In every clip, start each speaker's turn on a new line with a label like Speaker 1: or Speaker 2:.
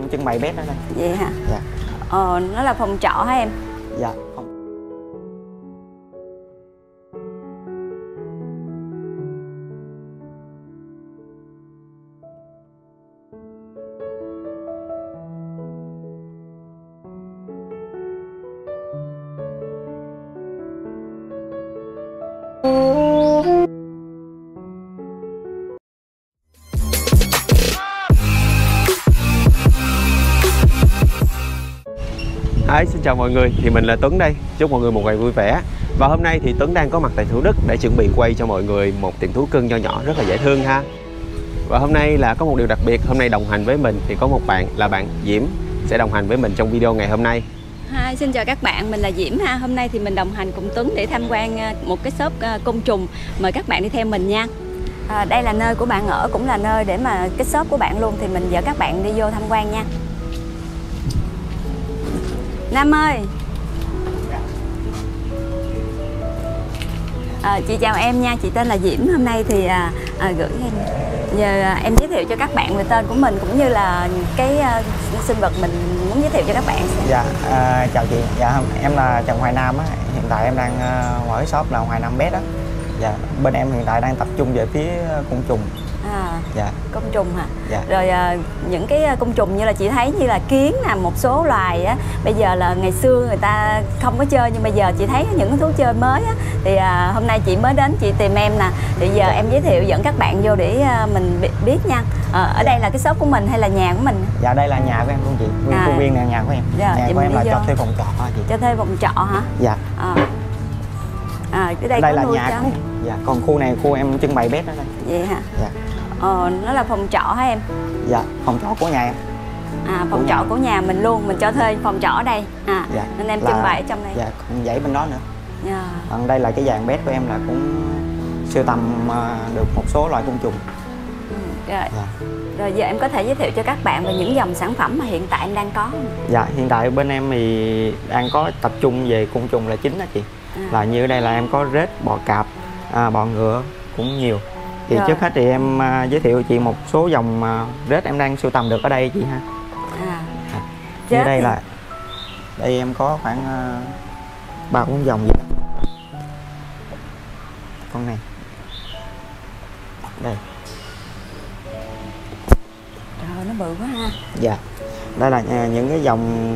Speaker 1: em trưng bày bếp ở đây.
Speaker 2: Vậy hả?
Speaker 1: Dạ.
Speaker 2: Nó là phòng trọ hả em?
Speaker 1: Dạ không.
Speaker 3: Xin chào mọi người, thì mình là Tuấn đây. Chúc mọi người một ngày vui vẻ. Và hôm nay thì Tuấn đang có mặt tại Thủ Đức để chuẩn bị quay cho mọi người một tiệm thú cưng nho nhỏ rất là dễ thương ha. Và hôm nay là có một điều đặc biệt, hôm nay đồng hành với mình thì có một bạn là bạn Diễm sẽ đồng hành với mình trong video ngày hôm nay.
Speaker 2: Hi, xin chào các bạn, mình là Diễm ha. Hôm nay thì mình đồng hành cùng Tuấn để tham quan một cái shop côn trùng. Mời các bạn đi theo mình nha. Đây là nơi của bạn ở, cũng là nơi để mà cái shop của bạn luôn, thì mình dẫn các bạn đi vô tham quan nha. Nam ơi. Chị chào em nha, chị tên là Diễm. Hôm nay thì gửi em giờ em giới thiệu cho các bạn về tên của mình cũng như là cái sinh vật mình muốn giới thiệu cho các bạn.
Speaker 1: Dạ, chào chị. Dạ, em là Trần Hoài Nam á. Hiện tại em đang mở cái shop là Hoài Nam Pet á. Dạ, bên em hiện tại đang tập trung về phía côn trùng. Dạ.
Speaker 2: Côn trùng hả?
Speaker 1: Dạ.
Speaker 2: Rồi những cái côn trùng như là chị thấy như là kiến nè, một số loài á, bây giờ là ngày xưa người ta không có chơi nhưng bây giờ chị thấy những cái thú chơi mới á, thì hôm nay chị mới đến chị tìm em nè, thì giờ em giới thiệu dẫn các bạn vô để mình biết nha. Ở đây là cái shop của mình hay là nhà của mình?
Speaker 1: Dạ, đây là nhà của em luôn chị. Nguyên khu viên này là nhà của em.
Speaker 2: Dạ,
Speaker 1: nhà của em là cho thuê phòng trọ hả chị?
Speaker 2: Cho thuê phòng trọ hả?
Speaker 1: Dạ.
Speaker 2: Cái
Speaker 1: đây là nhà của em. Dạ, còn khu này khu em trưng bày bếp ở đây.
Speaker 2: Vậy hả?
Speaker 1: Dạ.
Speaker 2: Nó là phòng trọ hả em?
Speaker 1: Dạ, phòng trọ của nhà em.
Speaker 2: Phòng trọ của nhà mình luôn, mình cho thuê phòng trọ ở đây.
Speaker 1: Dạ,
Speaker 2: nên em trưng bày ở trong đây.
Speaker 1: Dạ, còn dãy bên đó nữa.
Speaker 2: Dạ.
Speaker 1: Còn đây là cái dàn bếp của em là cũng sưu tầm được một số loại côn trùng.
Speaker 2: Rồi.
Speaker 1: Dạ.
Speaker 2: Rồi giờ em có thể giới thiệu cho các bạn về những dòng sản phẩm mà hiện tại em đang có không?
Speaker 1: Dạ, hiện tại bên em thì đang có tập trung về côn trùng là chính đó chị. Là như ở đây là em có rết, bọ cạp, bọ ngựa cũng nhiều. Thì
Speaker 2: rồi.
Speaker 1: Trước hết thì em giới thiệu chị một số dòng rết em đang sưu tầm được ở đây chị ha. Như đây là đây em có khoảng 3-4 dòng gì đó. Con này đây.
Speaker 2: Trời, nó bự quá ha.
Speaker 1: Dạ, đây là những cái dòng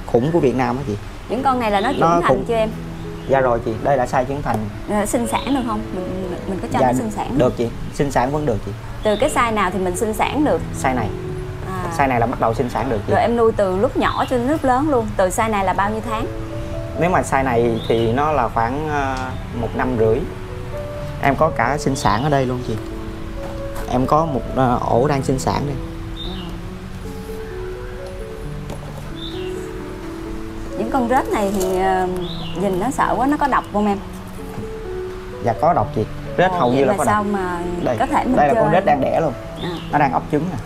Speaker 1: khủng của Việt Nam á chị.
Speaker 2: Những con này là nó trưởng thành chưa em?
Speaker 1: Dạ rồi chị, đây là size trưởng thành.
Speaker 2: Sinh sản được không? Mình có cho nó sinh sản
Speaker 1: được chị, sinh sản vẫn được chị.
Speaker 2: Từ cái size nào thì mình sinh sản được?
Speaker 1: Size này. Size này là bắt đầu sinh sản được chị.
Speaker 2: Rồi em nuôi từ lúc nhỏ cho đến lúc lớn luôn. Từ size này là bao nhiêu tháng?
Speaker 1: Nếu mà size này thì nó là khoảng 1 năm rưỡi. Em có cả sinh sản ở đây luôn chị. Em có một ổ đang sinh sản đây.
Speaker 2: Những con rết này thì nhìn nó sợ quá, nó có độc không em?
Speaker 1: Dạ có độc chị. Rết hầu như là có
Speaker 2: sao
Speaker 1: độc.
Speaker 2: Mà
Speaker 1: đây,
Speaker 2: có thể mình
Speaker 1: đây là
Speaker 2: chơi.
Speaker 1: con rết đang đẻ luôn. Nó đang ấp trứng nè.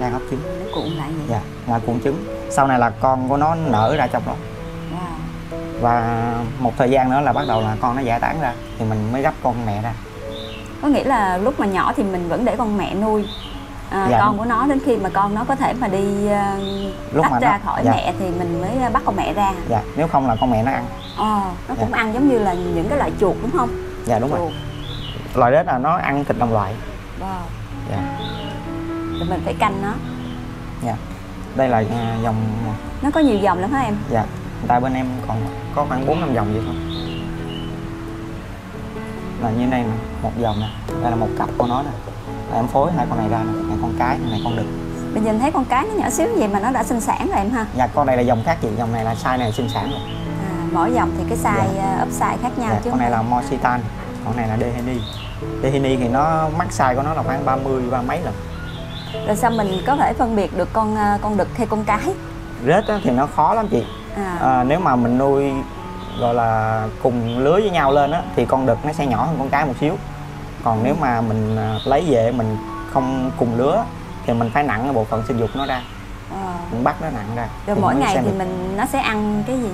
Speaker 1: Đang ấp trứng.
Speaker 2: Nó cuộn lại vậy.
Speaker 1: Dạ, là cuộn trứng. Sau này là con của nó nở ra trong đó. Và một thời gian nữa là bắt đầu là con nó giải tán ra thì mình mới gấp con mẹ ra.
Speaker 2: Có nghĩa là lúc mà nhỏ thì mình vẫn để con mẹ nuôi
Speaker 1: dạ,
Speaker 2: con của nó, đến khi mà con nó có thể mà đi tách ra khỏi mẹ thì mình mới bắt con mẹ ra.
Speaker 1: Dạ, nếu không là con mẹ nó ăn.
Speaker 2: Nó cũng ăn giống như là những cái loại chuột đúng không?
Speaker 1: Dạ đúng rồi. Loại rết là nó ăn thịt đồng loại. Dạ.
Speaker 2: Thì mình phải canh nó.
Speaker 1: Dạ. Đây là dòng.
Speaker 2: Nó có nhiều dòng lắm hả em?
Speaker 1: Dạ. Tại bên em còn có khoảng 4-5 dòng vậy thôi. Là như đây nè, một dòng nè, đây là một cặp của nó nè. Là em phối hai con này ra nè, này con cái, này con đực.
Speaker 2: Mình nhìn thấy con cái nó nhỏ xíu vậy mà nó đã sinh sản rồi em ha?
Speaker 1: Dạ, con này là dòng khác chị, dòng này là size này sinh sản rồi.
Speaker 2: Mỗi dòng thì cái size up size khác nhau chứ.
Speaker 1: Con này là Mocitan, con này là Dehini. Dehini thì nó max size của nó là khoảng 30 mấy lần.
Speaker 2: Rồi sao mình có thể phân biệt được con đực hay con cái?
Speaker 1: Rết thì nó khó lắm chị. Nếu mà mình nuôi gọi là cùng lứa với nhau lên á thì con đực nó sẽ nhỏ hơn con cái một xíu. Còn nếu mà mình lấy về mình không cùng lứa thì mình phải nặng cái bộ phận sinh dục nó ra. Mình bắt nó nặng ra.
Speaker 2: Rồi mỗi ngày thì nó sẽ ăn cái gì?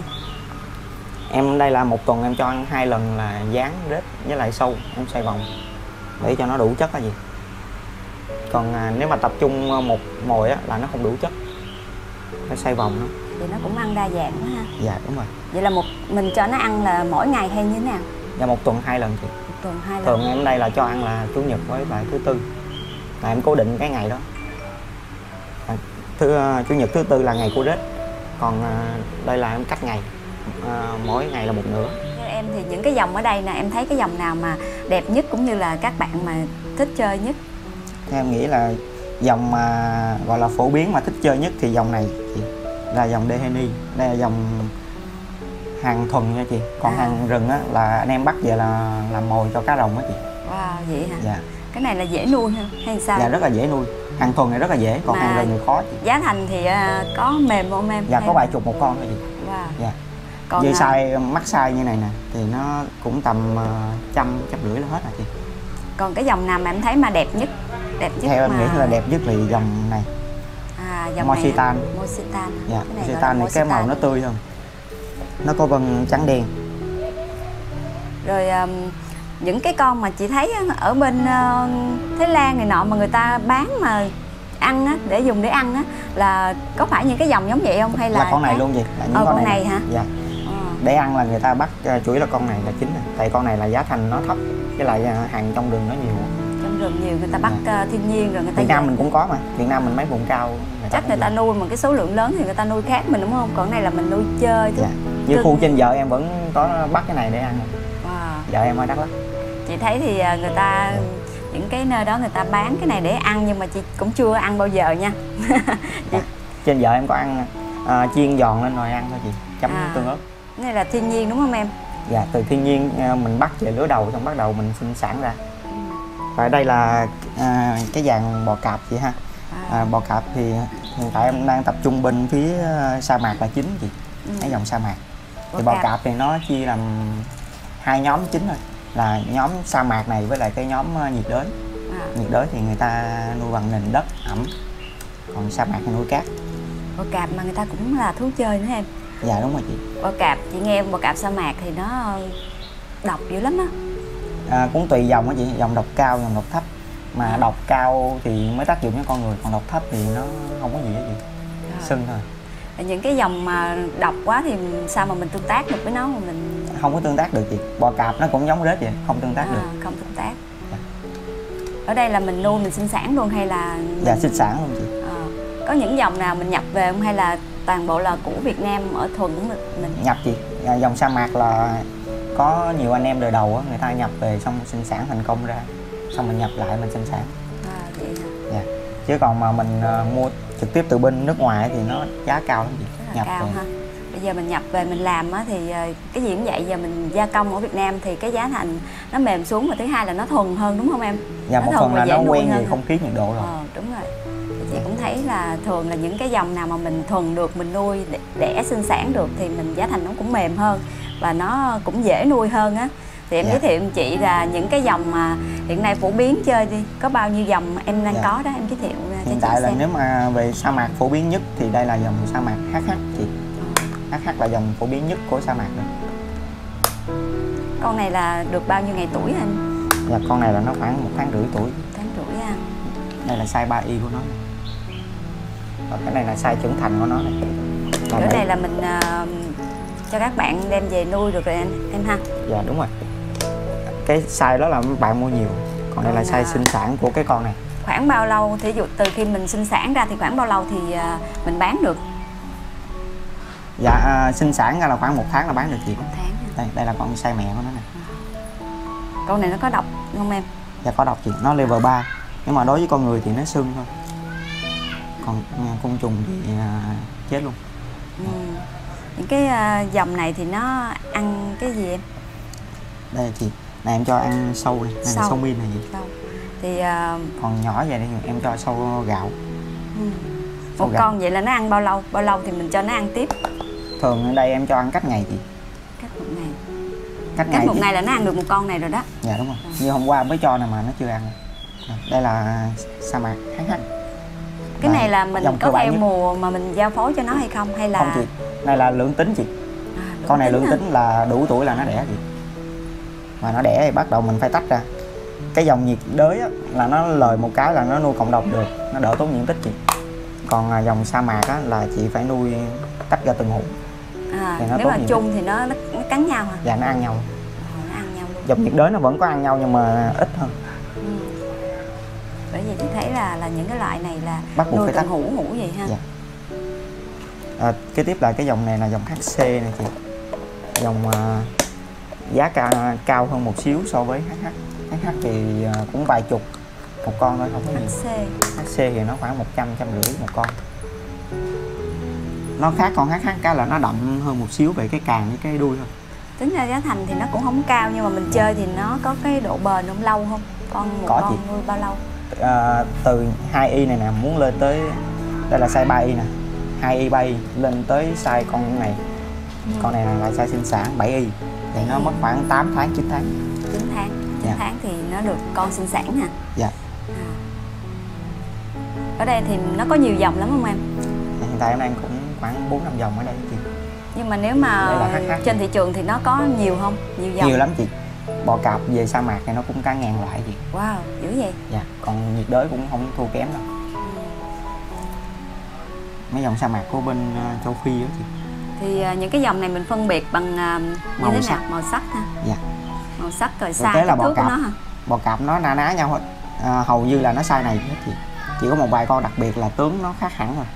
Speaker 1: Em đây là một tuần em cho ăn 2 lần là gián, rết với lại sâu, em xoay vòng để cho nó đủ chất là gì. Còn nếu mà tập trung một mồi á là nó không đủ chất, phải xoay vòng nó.
Speaker 2: Thì nó cũng ăn đa dạng quá ha.
Speaker 1: Dạ đúng rồi.
Speaker 2: Vậy là mình cho nó ăn là mỗi ngày hay như thế nào?
Speaker 1: Dạ 1 tuần 2 lần chị.
Speaker 2: 1 tuần 2 lần.
Speaker 1: Thường em ở đây là cho ăn là chủ nhật với lại thứ tư, là em cố định cái ngày đó. Chủ nhật thứ tư là ngày của Tết, còn đây là em cắt ngày, mỗi ngày là một nửa.
Speaker 2: Theo em thì những cái dòng ở đây nè, em thấy cái dòng nào mà đẹp nhất cũng như là các bạn mà thích chơi nhất?
Speaker 1: Em nghĩ là dòng mà gọi là phổ biến mà thích chơi nhất thì dòng này chị, là dòng Deheny. Đây là dòng hàng thuần nha chị. Còn hàng rừng á là anh em bắt về là làm mồi cho cá rồng á chị.
Speaker 2: Wow, vậy hả?
Speaker 1: Dạ.
Speaker 2: Cái này là dễ nuôi ha hay sao?
Speaker 1: Dạ rất là dễ nuôi. Hàng thuần này rất là dễ, còn
Speaker 2: mà
Speaker 1: hàng rừng thì khó chị.
Speaker 2: giá thành thì có mềm không em?
Speaker 1: Dạ có vài chục một con thôi chị.
Speaker 2: Wow.
Speaker 1: Dạ.
Speaker 2: Còn
Speaker 1: Với size mắc size như này nè thì nó cũng tầm 150 là hết rồi chị.
Speaker 2: Còn cái dòng nào mà em thấy mà đẹp nhất?
Speaker 1: Theo em nghĩ là đẹp nhất là dòng này.
Speaker 2: Dòng
Speaker 1: Mocitan.
Speaker 2: này Mocitan.
Speaker 1: Dạ, Mocitan này cái màu nó tươi hơn. Nó có vân trắng đen.
Speaker 2: Rồi những cái con mà chị thấy ở bên Thái Lan này nọ mà người ta bán mà ăn á, để dùng để ăn á, là có phải những cái dòng giống vậy không hay là
Speaker 1: con này luôn vậy? Là những
Speaker 2: con này hả?
Speaker 1: Dạ. Để ăn là người ta bắt chủ yếu là con này là chính này. Tại con này là giá thành nó thấp, với lại hàng trong rừng nó nhiều.
Speaker 2: Trong rừng nhiều, người ta bắt thiên nhiên rồi người ta.
Speaker 1: Việt Nam mình cũng có mà. Việt Nam mình mấy vùng cao
Speaker 2: chắc người ta nuôi mà cái số lượng lớn thì người ta nuôi khác mình đúng không? Còn này là mình nuôi chơi thôi.
Speaker 1: Dạ. Như khu trên vợ em vẫn có bắt cái này để ăn.
Speaker 2: Wow.
Speaker 1: Vợ em ở Đắk Lắk.
Speaker 2: Chị thấy thì người ta những cái nơi đó người ta bán cái này để ăn, nhưng mà chị cũng chưa ăn bao giờ nha.
Speaker 1: Dạ. Trên vợ em có ăn chiên giòn lên rồi ăn thôi chị, chấm tương ớt.
Speaker 2: Cái này là thiên nhiên đúng không em?
Speaker 1: Dạ, từ thiên nhiên mình bắt về lứa đầu, xong bắt đầu mình sinh sản ra. Và đây là cái dạng bò cạp chị ha. Bò cạp thì hiện tại em đang tập trung bên phía sa mạc là chính chị. Cái dòng sa mạc. Thì bò cạp thì nó chia làm 2 nhóm chính thôi, là nhóm sa mạc này với lại cái nhóm nhiệt đới. Nhiệt đới thì người ta nuôi bằng nền đất ẩm, còn sa mạc thì nuôi cát.
Speaker 2: Bò cạp mà người ta cũng là thú chơi nữa em.
Speaker 1: Dạ đúng rồi chị.
Speaker 2: Bò cạp, chị nghe bò cạp sa mạc thì nó độc dữ lắm á.
Speaker 1: Cũng tùy dòng á chị, dòng độc cao, dòng độc thấp. Mà độc cao thì mới tác dụng với con người, còn độc thấp thì nó không có gì hết chị, sưng thôi.
Speaker 2: Những cái dòng mà độc quá thì sao mà mình tương tác được với nó mà mình
Speaker 1: không có tương tác được chị. Bò cạp nó cũng giống rết vậy, không tương tác được.
Speaker 2: Không tương tác. Dạ. Ở đây là mình nuôi mình sinh sản luôn hay là
Speaker 1: dạ sinh sản luôn chị.
Speaker 2: Có những dòng nào mình nhập về không hay là toàn bộ là của Việt Nam ở thuần của mình?
Speaker 1: Nhập chị. Dòng sa mạc là có nhiều anh em đời đầu á, người ta nhập về xong sinh sản thành công ra, xong mình nhập lại mình sinh sản.
Speaker 2: Vậy hả?
Speaker 1: Dạ. Chứ còn mà mình mua trực tiếp từ bên nước ngoài thì nó giá cao lắm chị.
Speaker 2: Nhập cao về. Ha. Bây giờ mình nhập về mình làm á thì cái gì cũng vậy, giờ mình gia công ở Việt Nam thì cái giá thành nó mềm xuống, và thứ hai là nó thuần hơn đúng không em?
Speaker 1: Dạ, một phần là nó quen về không khí nhiệt độ rồi.
Speaker 2: Đúng rồi. Chị cũng thấy là thường là những cái dòng nào mà mình thuần được, mình nuôi để sinh sản được thì mình giá thành nó cũng mềm hơn và nó cũng dễ nuôi hơn á. Thì em giới thiệu chị là những cái dòng mà hiện nay phổ biến chơi đi, có bao nhiêu dòng em đang có đó, em giới thiệu cho
Speaker 1: hiện
Speaker 2: chị
Speaker 1: tại là
Speaker 2: xem.
Speaker 1: nếu mà về sa mạc phổ biến nhất thì đây là dòng sa mạc HH chị. HH là dòng phổ biến nhất của sa mạc rồi.
Speaker 2: Con này là được bao nhiêu ngày tuổi anh?
Speaker 1: Dạ, con này là nó khoảng 1 tháng rưỡi tuổi.
Speaker 2: 1 tháng rưỡi à.
Speaker 1: Đây là size 3Y của nó. Và cái này là size trưởng thành của nó này.
Speaker 2: Cái này là mình cho các bạn đem về nuôi được rồi em ha.
Speaker 1: Dạ đúng rồi. Cái size đó là bạn mua nhiều. Còn đây là size sinh sản của cái con này.
Speaker 2: Khoảng bao lâu, thí dụ từ khi mình sinh sản ra thì khoảng bao lâu thì mình bán được?
Speaker 1: Dạ sinh sản ra là khoảng 1 tháng là bán được chị.
Speaker 2: 1 tháng.
Speaker 1: Đây là con size mẹ của nó này.
Speaker 2: Con này nó có độc không em?
Speaker 1: Dạ có độc chị, nó level 3. Nhưng mà đối với con người thì nó sưng thôi. Còn côn trùng thì chết luôn.
Speaker 2: Những cái dòng này thì nó ăn cái gì em?
Speaker 1: Đây là chị, này em cho ăn sâu này, này là sâu min này gì?
Speaker 2: Sâu. Thì
Speaker 1: còn nhỏ vậy thì em cho sâu gạo.
Speaker 2: Một con vậy là nó ăn bao lâu? Bao lâu thì mình cho nó ăn tiếp?
Speaker 1: Thường ở đây em cho ăn cách ngày chị.
Speaker 2: Cách 1 ngày.
Speaker 1: Cách
Speaker 2: 1 ngày là nó ăn được 1 con này rồi đó.
Speaker 1: Dạ đúng rồi. Như hôm qua mới cho này mà nó chưa ăn. Đây là sa mạc HH.
Speaker 2: Cái này là mình có theo mùa mà mình giao phối cho nó hay không? Hay là
Speaker 1: không chị, này là lưỡng tính chị. Con này lưỡng tính là đủ tuổi là nó đẻ chị. Mà nó đẻ thì bắt đầu mình phải tách ra. cái dòng nhiệt đới á, là nó lời một cái là nó nuôi cộng đồng được, nó đỡ tốn diện tích chị. Còn dòng sa mạc á, là chị phải nuôi tách ra từng hũ.
Speaker 2: Nếu mà chung thì nó cắn nhau hả?
Speaker 1: Dạ, nó ăn nhau.
Speaker 2: Nó ăn nhau luôn.
Speaker 1: Dòng nhiệt đới nó vẫn có ăn nhau nhưng mà ít hơn.
Speaker 2: Bởi vì chị thấy là những cái loại này là
Speaker 1: bắt buộc
Speaker 2: nuôi
Speaker 1: phải tách
Speaker 2: hũ vậy ha.
Speaker 1: Dạ. Kế tiếp là cái dòng này là dòng HC này chị. Dòng giá cao hơn một xíu so với HH. HH thì cũng vài chục một con thôi, không có nhiều. HC thì nó khoảng 150 một con. Nó khác con HH cái là nó đậm hơn một xíu về cái càng với cái đuôi thôi.
Speaker 2: Tính ra giá thành thì nó cũng không cao, nhưng mà mình chơi thì nó có cái độ bền không, lâu không? Một con nuôi bao lâu?
Speaker 1: Từ 2Y này nè, muốn lên tới, đây là size 3Y nè, 2Y 3Y lên tới size con này. Con này là size sinh sản 7Y thì nó mất khoảng 8 tháng 9 tháng.
Speaker 2: 9 tháng. 9 tháng thì nó được con sinh sản nè.
Speaker 1: Dạ.
Speaker 2: Ở đây thì nó có nhiều dòng lắm không em?
Speaker 1: Hiện tại em đang cũng khoảng 4-5 dòng ở đây chị.
Speaker 2: Nhưng mà nếu mà trên thị trường thì nó có nhiều không? Nhiều dòng.
Speaker 1: Nhiều lắm chị. Bò cạp về sa mạc thì nó cũng cả ngàn loại chị.
Speaker 2: Wow, dữ vậy?
Speaker 1: Dạ, còn nhiệt đới cũng không thua kém đâu. Mấy dòng sa mạc của bên châu Phi đó chị.
Speaker 2: Thì những cái dòng này mình phân biệt bằng như thế nào? Màu sắc ha?
Speaker 1: Dạ.
Speaker 2: Màu sắc rồi size kích thước của nó hả?
Speaker 1: Bò cạp nó na ná nhau hết. Hầu như là nó size này hết chị. Chỉ có một vài con đặc biệt là tướng nó khác hẳn rồi.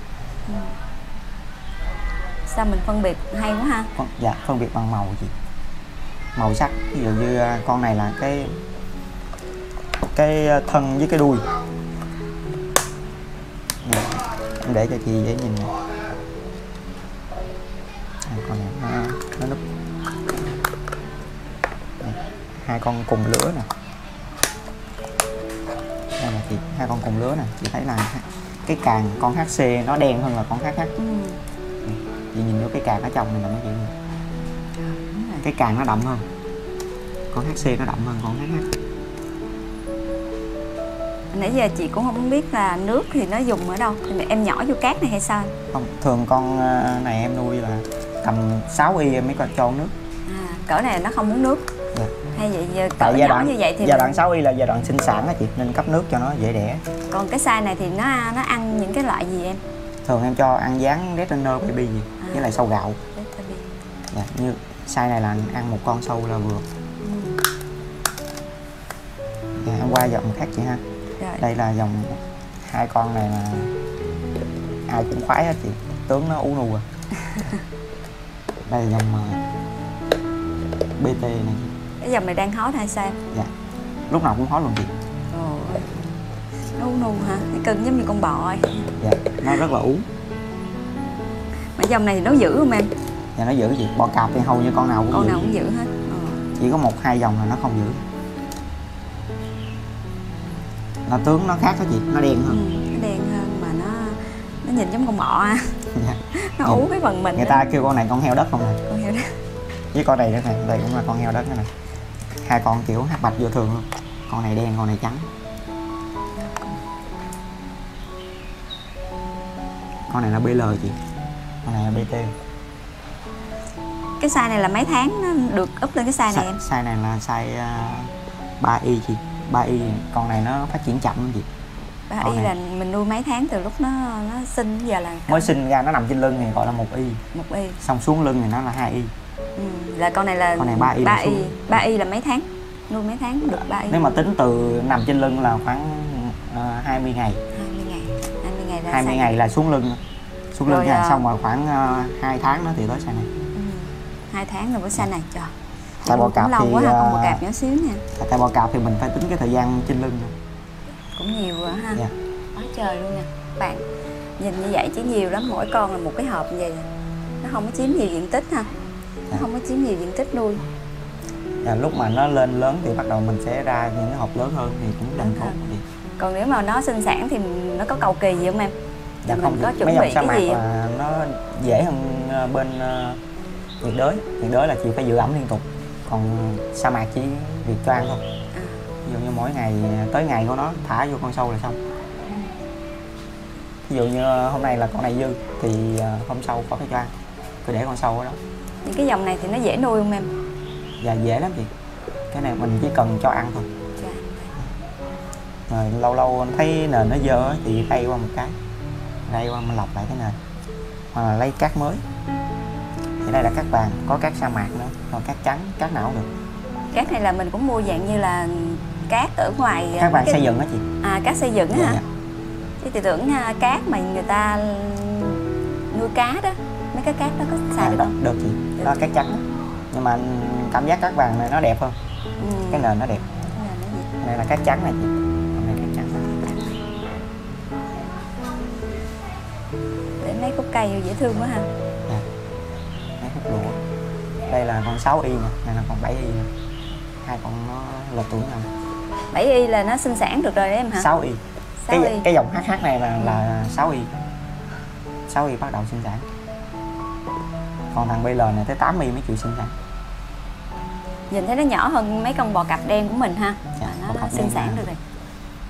Speaker 2: Sao mình phân biệt hay quá ha?
Speaker 1: Dạ, phân biệt bằng màu chị. Màu sắc, ví dụ như con này là cái thân với cái đuôi. Nè, em để cho chị dễ nhìn nè. Con này nó núp. Hai con cùng lứa nè. Đây là chị, hai con cùng lứa nè, chị thấy là cái càng con HC nó đen hơn là con HH. Chị nhìn vô cái càng ở trong này là nó vậy. Cái càng nó đậm hơn, con HC nó đậm hơn con HH.
Speaker 2: Nãy giờ chị cũng không biết là nước thì nó dùng ở đâu, thì em nhỏ vô cát này hay sao?
Speaker 1: Không, thường con này em nuôi là tầm 6Y em mới cho nước.
Speaker 2: Cỡ này nó không muốn nước.
Speaker 1: Dạ.
Speaker 2: Hay vậy cỡ
Speaker 1: tại
Speaker 2: nhỏ đoạn, như vậy thì
Speaker 1: giai đoạn 6Y là giai đoạn sinh sản á chị, nên cấp nước cho nó dễ đẻ.
Speaker 2: Còn cái size này thì nó ăn những cái loại gì em?
Speaker 1: Thường em cho ăn dán Red Runner Baby gì, với lại sâu gạo. Dạ, như size này là ăn một con sâu là vừa. Dạ, em qua dòng khác chị ha.
Speaker 2: Rồi.
Speaker 1: Đây là dòng hai con này là ai cũng khoái hết chị, tướng nó ú nu à. Đây là dòng BT này.
Speaker 2: Cái dòng này đang hot hay sao?
Speaker 1: Dạ, lúc nào cũng hot luôn chị.
Speaker 2: Nó ú nu hả? Cái cưng giống như con bò ấy.
Speaker 1: Dạ, nó rất là ú.
Speaker 2: Mà dòng này thì nó giữ không em?
Speaker 1: Dạ, nó giữ chị. Bò cạp thì hầu như con nào cũng
Speaker 2: con
Speaker 1: giữ.
Speaker 2: Nào cũng giữ hết.
Speaker 1: Chỉ có 1-2 dòng là nó không giữ. Là tướng nó khác đó chị, nó đen hơn.
Speaker 2: Nó đen hơn mà nó nhìn giống con bọ ha.
Speaker 1: Dạ.
Speaker 2: Nó ú cái phần mình.
Speaker 1: Người ta kêu con này con heo đất không này.
Speaker 2: Con heo đất.
Speaker 1: Với con này nữa này, đây cũng là con heo đất này. Hai con kiểu hắc bạch vô thường luôn. Con này đen, con này trắng. Con này là BL chị. Con này là BT.
Speaker 2: Cái size này là mấy tháng nó được up lên cái size này em?
Speaker 1: Size này là size 3Y chị. 3Y, con này nó phát triển chậm lắm chị.
Speaker 2: 3Y là mình nuôi mấy tháng từ lúc nó sinh giờ là
Speaker 1: mới sinh ra nó nằm trên lưng thì gọi là 1Y.
Speaker 2: 1Y.
Speaker 1: Xong xuống lưng thì nó là 2Y.
Speaker 2: Là con này là
Speaker 1: 3Y.
Speaker 2: 3Y là mấy tháng? Nuôi mấy tháng được 3Y?
Speaker 1: Nếu mà tính từ nằm trên lưng là khoảng 20 ngày. 20 ngày là xuống lưng. Xuống lưng nha, xong rồi khoảng 2 tháng nữa thì tới size này.
Speaker 2: 2 tháng rồi với size này, trời.
Speaker 1: Tại bò cạp thì
Speaker 2: quá ha, con bò cạp nhỏ xíu nha.
Speaker 1: Tại bò cạp thì mình phải tính cái thời gian trên lưng nữa.
Speaker 2: Cũng nhiều rồi ha.
Speaker 1: Dạ.
Speaker 2: Quá trời luôn nè. Bạn nhìn như vậy chứ nhiều lắm, mỗi con là một cái hộp như vậy. Nó không có chiếm nhiều diện tích ha. Nó không có chiếm nhiều diện tích nuôi.
Speaker 1: Lúc mà nó lên lớn thì bắt đầu mình sẽ ra những cái hộp lớn hơn thì cũng đành tốt.
Speaker 2: Còn nếu mà nó sinh sản thì nó có cầu kỳ gì không em?
Speaker 1: Dạ không,
Speaker 2: có chuẩn
Speaker 1: mấy
Speaker 2: bị
Speaker 1: dòng sa
Speaker 2: cái gì
Speaker 1: mạc là nó dễ hơn bên nhiệt đới. Nhiệt đới là chị phải giữ ẩm liên tục. Còn sa mạc chỉ việc cho ăn thôi. Ví dụ như mỗi ngày tới ngày của nó thả vô con sâu là xong. Ví dụ như hôm nay là con này dư thì hôm sau có cái cho ăn, cứ để con sâu ở đó.
Speaker 2: Những cái dòng này thì nó dễ nuôi không em?
Speaker 1: Dạ dễ lắm chị. Cái này mình chỉ cần cho ăn thôi. Rồi lâu lâu thấy nền nó dơ á, thì đây qua một cái, đây qua mình lọc lại cái nền, hoặc là lấy cát mới. Thì đây là cát vàng, có cát sa mạc nữa, còn cát trắng, cát nào cũng được.
Speaker 2: Cát này là mình cũng mua dạng như là cát ở ngoài.
Speaker 1: Cát vàng xây dựng á chị.
Speaker 2: À, cát xây dựng á hả?
Speaker 1: Dạ.
Speaker 2: Chứ chị tưởng cát mà người ta nuôi cá đó, mấy cái cát đó có xài được không?
Speaker 1: Được chị, đó là cát trắng đó. Nhưng mà cảm giác cát vàng này nó đẹp hơn. Cái nền nó đẹp. Đây là cát trắng này chị. Còn này cát trắng này.
Speaker 2: Để mấy gốc cây dễ thương quá ha.
Speaker 1: Dạ. Mấy khúc lụa. Đây là con 6 y nè, này là con 7 y nè. Hai con nó là tuổi nhau.
Speaker 2: 7 y là nó sinh sản được rồi đấy em hả?
Speaker 1: 6 y.
Speaker 2: 6 y.
Speaker 1: Cái dòng HH này là 6 y. 6 y bắt đầu sinh sản. Còn thằng BL này tới 8 y mới chịu sinh sản.
Speaker 2: Nhìn thấy nó nhỏ hơn mấy con bò cặp đen của mình ha.
Speaker 1: Dạ,
Speaker 2: nó sinh sản được rồi.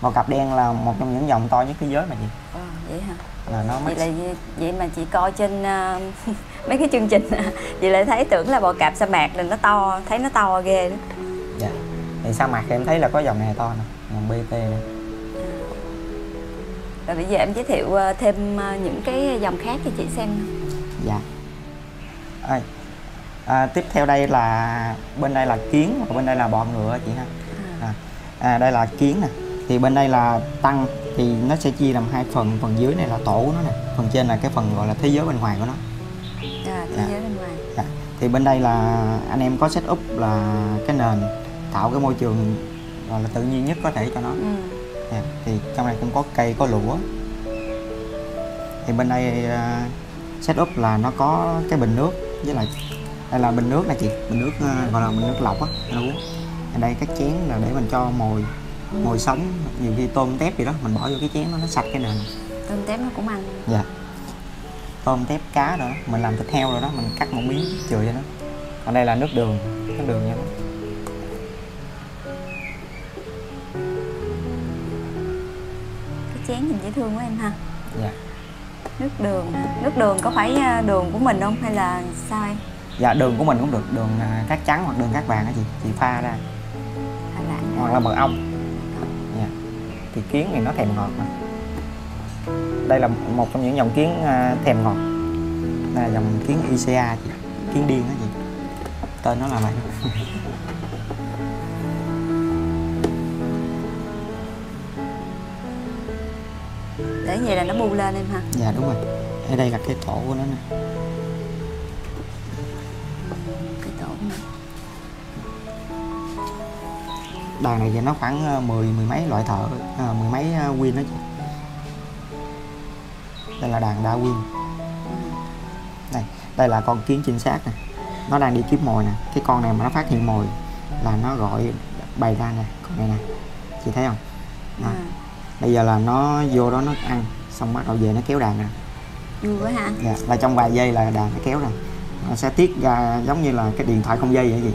Speaker 1: Bò cặp đen là một trong những dòng to nhất thế giới mà chị.
Speaker 2: Vậy hả?
Speaker 1: Là nó
Speaker 2: vậy mà chị coi trên mấy cái chương trình chị lại thấy tưởng là bò cạp sa mạc là nó to, thấy nó to ghê đó.
Speaker 1: Dạ. Thì sa mạc thì em thấy là có dòng này to nè, dòng BT này.
Speaker 2: Rồi bây giờ em giới thiệu thêm những cái dòng khác cho chị xem.
Speaker 1: Dạ. Tiếp theo đây là bên đây là kiến, và bên đây là bọ ngựa chị ha. Đây là kiến nè. Thì bên đây là tăng, thì nó sẽ chia làm hai phần, phần dưới này là tổ của nó nè, phần trên là cái phần gọi là thế giới bên ngoài của nó.
Speaker 2: Thế giới bên ngoài.
Speaker 1: Dạ. Thì bên đây là anh em có set up là cái nền, tạo cái môi trường gọi là tự nhiên nhất có thể cho nó. Dạ. Thì trong này cũng có cây, có lũa. Thì bên đây set up là nó có cái bình nước, với lại đây là bình nước nè chị, bình nước gọi là bình nước lọc á, nó uống. Ở đây cái chén là để mình cho mồi sống, nhiều khi tôm tép gì đó mình bỏ vô cái chén nó sạch cái nền.
Speaker 2: Tôm tép nó cũng ăn.
Speaker 1: Dạ. Tôm tép cá rồi đó, mình làm thịt heo rồi đó, mình cắt một miếng chừa cho nó. Còn đây là nước đường nha.
Speaker 2: Cái chén nhìn dễ thương quá em ha.
Speaker 1: Dạ.
Speaker 2: Nước đường có phải đường của mình không hay là sao em?
Speaker 1: Dạ, đường của mình cũng được, đường cát trắng hoặc đường cát vàng á chị pha ra. Hoặc là mật ong. Dạ. Thì kiến thì nó thèm ngọt nè. Đây là một trong những dòng kiến thèm ngọt. Đây là dòng kiến ICA chị, kiến điên đó chị. Tên nó là vậy.
Speaker 2: Để vậy là nó bu lên em ha.
Speaker 1: Dạ đúng rồi. Ở đây là cái tổ của nó nè.
Speaker 2: Cái tổ nữa.
Speaker 1: Đàn này thì nó khoảng mười mấy loại thợ, mười mấy win đó chị. Đây là đàn đa win. Đây là con kiến chính xác nè. Nó đang đi kiếm mồi nè. Cái con này mà nó phát hiện mồi là nó gọi bày ra nè, con này nè. Chị thấy không? Bây giờ là nó vô đó nó ăn, xong bắt đầu về nó kéo đàn nè.
Speaker 2: Vui quá ha.
Speaker 1: Dạ, là trong vài giây là đàn nó kéo ra. Nó sẽ tiết ra giống như là cái điện thoại không dây vậy gì.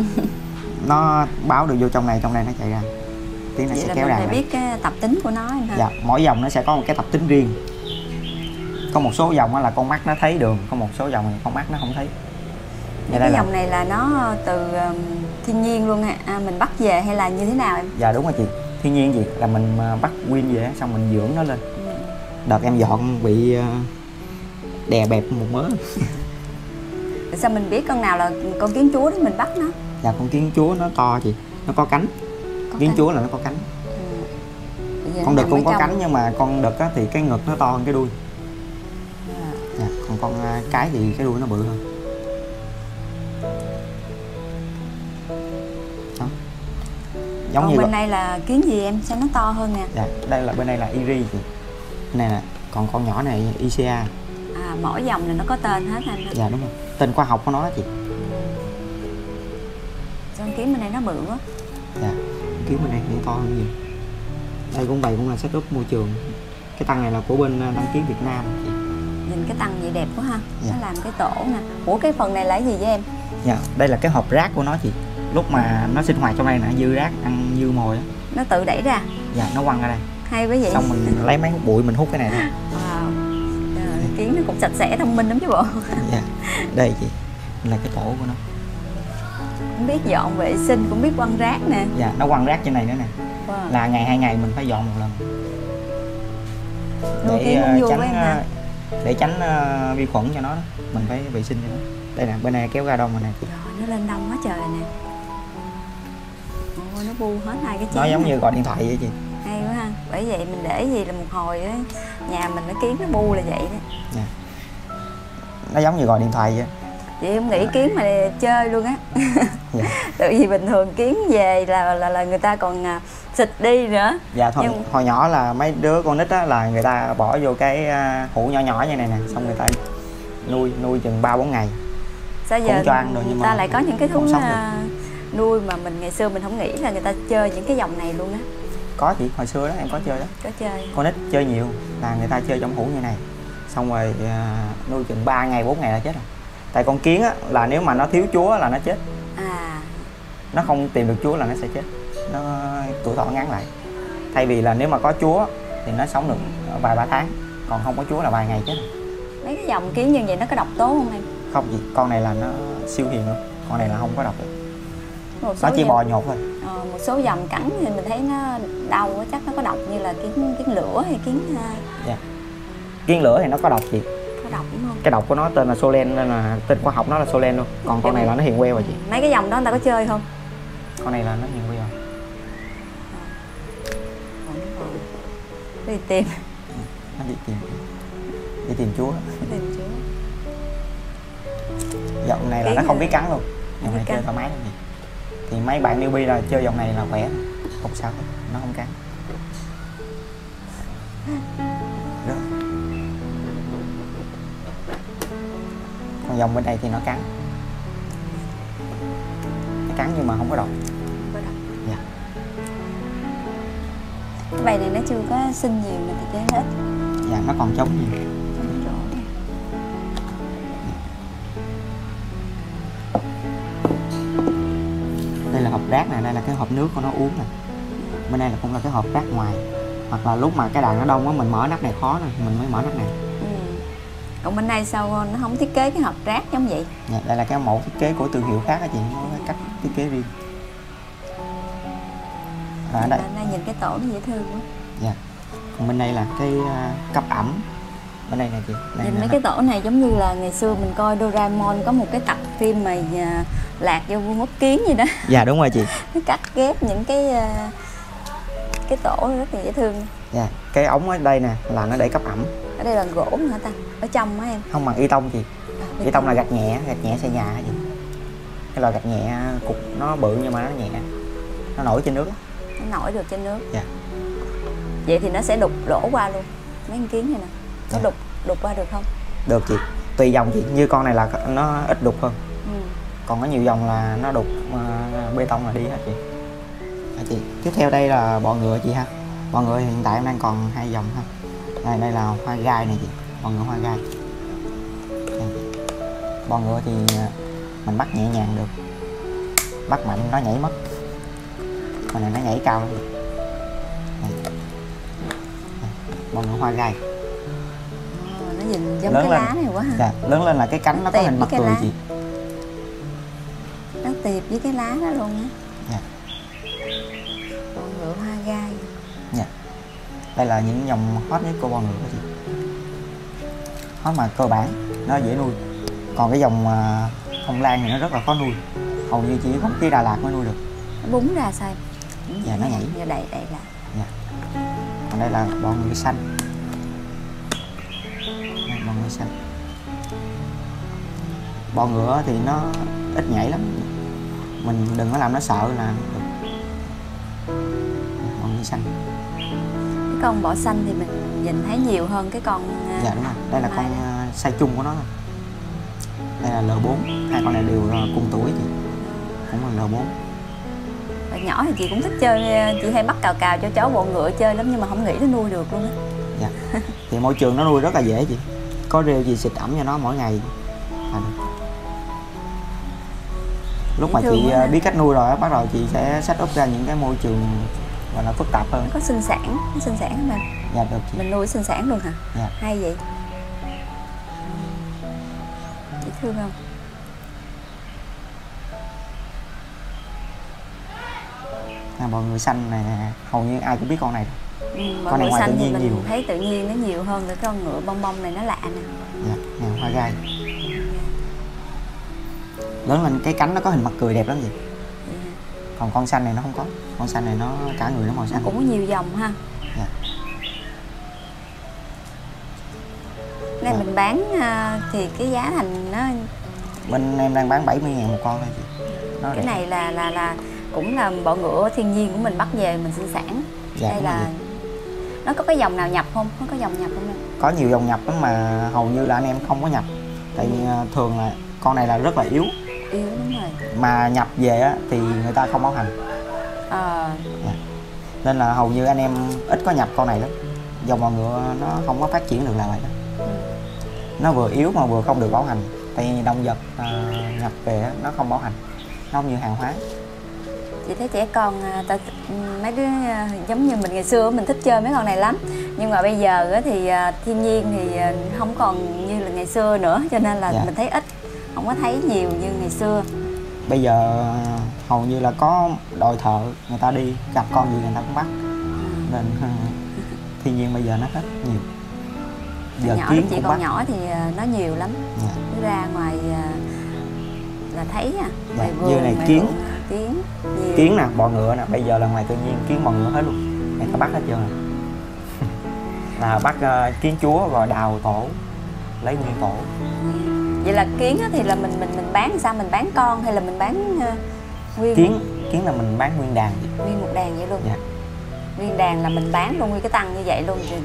Speaker 1: Nó báo được vô trong này nó chạy ra. Tiếng nó
Speaker 2: vậy
Speaker 1: sẽ kéo đàn.
Speaker 2: Vậy là mình phải biết cái tập tính của nó em ha.
Speaker 1: Dạ, mỗi dòng nó sẽ có một cái tập tính riêng. Có một số dòng là con mắt nó thấy đường, có một số dòng thì con mắt nó không thấy.
Speaker 2: Cái dòng này là nó từ thiên nhiên luôn ha, mình bắt về hay là như thế nào em?
Speaker 1: Dạ đúng rồi chị, thiên nhiên gì là mình bắt win về xong mình dưỡng nó lên. Đợt em dọn bị đè bẹp một mớ.
Speaker 2: Sao mình biết con nào là con kiến chúa để mình bắt nó?
Speaker 1: Dạ, con kiến chúa nó to chị, nó có cánh. Kiến chúa là nó có cánh. Con đực cũng có cánh nhưng mà con đực á, thì cái ngực nó to hơn cái đuôi. Dạ, còn con cái thì cái đuôi nó bự hơn. Đó. Giống
Speaker 2: còn
Speaker 1: như
Speaker 2: bên đây là kiến gì em? Sao nó to hơn nè?
Speaker 1: Dạ, đây là bên đây là Iri chị. Này nè, còn con nhỏ này ICA.
Speaker 2: Mỗi dòng này nó có tên hết anh.
Speaker 1: Dạ đúng rồi, tên khoa học của nó đó chị.
Speaker 2: Con kiến bên này nó bự quá.
Speaker 1: Dạ, kiến bên này thì to hơn nhiều. Đây cũng vậy, cũng là setup môi trường. Cái tăng này là của bên đăng ký Việt Nam chị.
Speaker 2: Nhìn cái tăng vậy đẹp quá ha.
Speaker 1: Dạ.
Speaker 2: Nó làm cái tổ nè. Ủa cái phần này là cái gì với em?
Speaker 1: Dạ, đây là cái hộp rác của nó chị. Lúc mà nó sinh hoạt trong đây nè, dư rác, ăn dư mồi á.
Speaker 2: Nó tự đẩy ra.
Speaker 1: Dạ, nó quăng ra đây.
Speaker 2: Hay quá vậy.
Speaker 1: Xong mình lấy mấy hút bụi mình hút cái này thôi.
Speaker 2: Kiến nó cũng sạch sẽ thông minh lắm chứ bộ.
Speaker 1: Dạ, đây chị, là cái tổ của nó.
Speaker 2: Cũng biết dọn vệ sinh, cũng biết quăng rác nè.
Speaker 1: Dạ, nó quăng rác trên này nữa nè.
Speaker 2: Wow.
Speaker 1: Là ngày 2 ngày mình phải dọn một lần.
Speaker 2: Nuôi kiến cũng vui với em hả?
Speaker 1: Để tránh vi khuẩn cho nó đó. Mình phải vệ sinh cho nó. Đây nè, bên này kéo ra đông rồi nè.
Speaker 2: Trời, nó lên đông quá trời nè. Ôi, nó bu hết hai cái chén.
Speaker 1: Nó giống
Speaker 2: này.
Speaker 1: như gọi điện thoại vậy chị.
Speaker 2: Hay quá ha. Bởi vậy mình để gì là một hồi á, nhà mình nó kiến nó bu là vậy đó.
Speaker 1: Dạ. Nó giống như gọi điện thoại vậy.
Speaker 2: Chị không nghĩ kiến mà chơi luôn á.
Speaker 1: Dạ.
Speaker 2: Tại vì bình thường kiến về là người ta còn xịt đi nữa.
Speaker 1: Dạ thôi,
Speaker 2: Nhưng...
Speaker 1: hồi nhỏ là mấy đứa con nít á là người ta bỏ vô cái hũ nhỏ nhỏ như này nè, xong người ta nuôi chừng 3-4 ngày.
Speaker 2: Sao giờ
Speaker 1: cũng cho ăn rồi, nhưng
Speaker 2: người ta
Speaker 1: mà
Speaker 2: lại có những cái thú
Speaker 1: sống
Speaker 2: nuôi mà mình ngày xưa mình không nghĩ là người ta chơi những cái dòng này luôn á.
Speaker 1: Có chị, hồi xưa đó em có chơi đó.
Speaker 2: Có chơi.
Speaker 1: Con nít chơi nhiều là người ta chơi trong hũ như này, xong rồi nuôi chừng 3 ngày 4 ngày là chết rồi. Tại con kiến á là nếu mà nó thiếu chúa là nó chết. Nó không tìm được chúa là nó sẽ chết, nó tuổi thọ ngắn lại. Thay vì là nếu mà có chúa thì nó sống được vài ba tháng, còn không có chúa là vài ngày chết rồi.
Speaker 2: Mấy cái dòng kiến như vậy nó có độc tố không em?
Speaker 1: Không gì, con này là nó siêu hiền luôn, con này là không có độc được. Nó chỉ bò nhột thôi.
Speaker 2: Một số dòng cắn thì mình thấy nó đau quá, chắc nó có độc, như là kiến lửa hay kiến.
Speaker 1: Dạ. Kiến lửa thì nó có độc chị.
Speaker 2: Có độc đúng không?
Speaker 1: Cái độc của nó tên là Solen, nên là tên khoa học nó là Solen luôn. Còn con này là nó hiền queo rồi chị.
Speaker 2: Mấy cái dòng đó người ta có chơi không?
Speaker 1: Con này là nó hiền queo.
Speaker 2: Đi tìm.
Speaker 1: Nó đi tìm chúa.
Speaker 2: Tìm chúa.
Speaker 1: Dòng này là nó không biết cắn luôn. Dòng này chơi thoải mái luôn chị. Thì mấy bạn newbie là chơi dòng này là khỏe, không sao hết, nó không cắn. Đó. Còn dòng bên đây thì nó cắn. Nó cắn nhưng mà không có độc. Dạ.
Speaker 2: Cái bầy này nó chưa có sinh nhiều mà thì chơi hết.
Speaker 1: Dạ, nó còn trống nhiều. Đây là hộp rác này, đây là cái hộp nước của nó uống nè. Bên đây là cũng là cái hộp rác ngoài. Hoặc là lúc mà cái đàn nó đông á, mình mở nắp này khó nè, mình mới mở nắp này.
Speaker 2: Còn bên đây sao nó không thiết kế cái hộp rác giống vậy?
Speaker 1: Dạ, đây là cái mẫu thiết kế của thương hiệu khác á chị, nó có cách thiết kế riêng. Ở đây.
Speaker 2: Bên đây nhìn cái tổ nó dễ thương quá.
Speaker 1: Dạ. Còn bên đây là cái cấp ẩm. Bên đây nè chị.
Speaker 2: Nhìn mấy cái tổ này giống như là ngày xưa mình coi Doraemon có một cái tập phim mà lạc vô vuông ốc kiến gì đó.
Speaker 1: Dạ đúng rồi chị.
Speaker 2: Nó cắt ghép những cái tổ rất là dễ thương.
Speaker 1: Dạ, cái ống ở đây nè là nó để cấp ẩm.
Speaker 2: Ở đây là gỗ hả ta? Ở trong á em?
Speaker 1: Không, bằng y tông chị. Y tông là gạch nhẹ xây nhà hả chị? Cái loại gạch nhẹ cục nó bự nhưng mà nó nhẹ. Nó nổi trên nước đó.
Speaker 2: Nó nổi được trên nước.
Speaker 1: Dạ.
Speaker 2: Vậy thì nó sẽ đục lỗ qua luôn. Mấy con kiến này nè. Nó
Speaker 1: dạ.
Speaker 2: đục qua được không?
Speaker 1: Được chị. Tùy dòng chị, như con này là nó ít đục hơn. Còn có nhiều dòng là nó đục bê tông là đi hết chị. Chị. Tiếp theo đây là bọ ngựa chị ha. Bọ ngựa hiện tại em đang còn 2 dòng ha. Đây là hoa gai này chị, bọ ngựa hoa gai. Bọ ngựa thì mình bắt nhẹ nhàng được, bắt mạnh nó nhảy mất. Con này nó nhảy cao lắm. Bọ ngựa hoa gai.
Speaker 2: Nó nhìn giống
Speaker 1: lớn
Speaker 2: cái
Speaker 1: lên.
Speaker 2: lá này quá ha.
Speaker 1: Dạ, lớn lên là cái cánh nó có hình mặt cười chị.
Speaker 2: Nó tiệp với cái lá đó luôn á.
Speaker 1: Dạ.
Speaker 2: Bọ ngựa hoa gai.
Speaker 1: Dạ. Đây là những dòng hot nhất của bọ ngựa chị. Hot mà cơ bản, nó dễ nuôi. Còn cái dòng Hồng Lan thì nó rất là khó nuôi. Hầu như chỉ có cái Đà Lạt mới nuôi được.
Speaker 2: Nó búng ra sao?
Speaker 1: Dạ, nó nhảy.
Speaker 2: Giờ đẩy lại.
Speaker 1: Dạ. Còn đây là bọ ngựa xanh. Đây, bọ ngựa xanh. Bọ ngựa thì nó ít nhảy lắm. Mình đừng có làm nó sợ là được. Bọ ngựa xanh.
Speaker 2: Cái con bọ xanh thì mình nhìn thấy nhiều hơn cái con.
Speaker 1: Dạ đúng rồi. Đây là con size chung của nó. Đây là L4. Hai con này đều cùng tuổi chị. Cũng là L4.
Speaker 2: Hồi nhỏ thì chị cũng thích chơi, chị hay bắt cào cho chó bọ ngựa chơi lắm, nhưng mà không nghĩ nó nuôi được luôn á.
Speaker 1: Dạ. Thì môi trường nó nuôi rất là dễ chị. Có rêu gì xịt ẩm cho nó mỗi ngày. Lúc mà chị biết cách nuôi rồi, bắt đầu chị sẽ set up ra những cái môi trường gọi là phức tạp hơn.
Speaker 2: Nó có sinh sản, nó sinh sản không em?
Speaker 1: Dạ được chị.
Speaker 2: Mình nuôi sinh sản luôn hả?
Speaker 1: Dạ.
Speaker 2: Hay vậy. Dễ thương không?
Speaker 1: Bọ ngựa xanh này hầu như ai cũng biết con này.
Speaker 2: Bọ ngựa xanh thì mình nhiều. Thấy tự nhiên nó nhiều hơn cái con ngựa bông bông này nó lạ nè.
Speaker 1: Dạ, nè hoa gai. Lớn lên cái cánh nó có hình mặt cười đẹp lắm vậy. Còn con xanh này nó không có. Con xanh này nó cả người nó màu xanh.
Speaker 2: Nó cũng có nhiều dòng ha.
Speaker 1: Dạ.
Speaker 2: Này mình bán thì cái giá thành nó
Speaker 1: bên em đang bán 70.000 một con thôi chị.
Speaker 2: Cái đẹp. Này là cũng là bọ ngựa thiên nhiên của mình bắt về mình sinh sản.
Speaker 1: Dạ,
Speaker 2: đây là nó có cái dòng nào nhập không? Nó có dòng nhập không em?
Speaker 1: Có nhiều dòng nhập lắm mà hầu như là anh em không có nhập. Tại vì thường là con này là rất là yếu.
Speaker 2: Yếu đúng rồi.
Speaker 1: Mà nhập về á, thì người ta không bảo hành. Dạ. Nên là hầu như anh em ít có nhập con này lắm. Dòng bọ ngựa nó không có phát triển được là vậy đó. Nó vừa yếu mà vừa không được bảo hành. Tại vì động vật nhập về á, nó không bảo hành. Nó không như hàng hóa.
Speaker 2: Chị thấy trẻ con mấy đứa giống như mình ngày xưa mình thích chơi mấy con này lắm. Nhưng mà bây giờ thì thiên nhiên thì không còn như là ngày xưa nữa. Cho nên là mình thấy ít, không có thấy nhiều như ngày xưa.
Speaker 1: Bây giờ hầu như là có đội thợ người ta đi gặp con gì người ta cũng bắt. Nên thiên nhiên bây giờ nó hết nhiều.
Speaker 2: Giờ nhỏ kiến chị còn bắt. Nhỏ thì nó nhiều lắm. Cứ ra ngoài là thấy à.
Speaker 1: Như này kiến.
Speaker 2: Kiến
Speaker 1: nè, bọ ngựa nè, bây giờ là ngoài tự nhiên kiến bọ ngựa hết luôn. Người ta bắt hết trơn rồi. Là bắt kiến chúa rồi đào tổ, lấy nguyên tổ.
Speaker 2: Vậy là kiến thì là mình bán sao? Mình bán con hay là mình bán nguyên?
Speaker 1: Kiến là mình bán nguyên đàn.
Speaker 2: Nguyên một đàn vậy luôn.
Speaker 1: Dạ.
Speaker 2: Nguyên đàn là mình bán luôn nguyên cái tăng như vậy luôn. Thì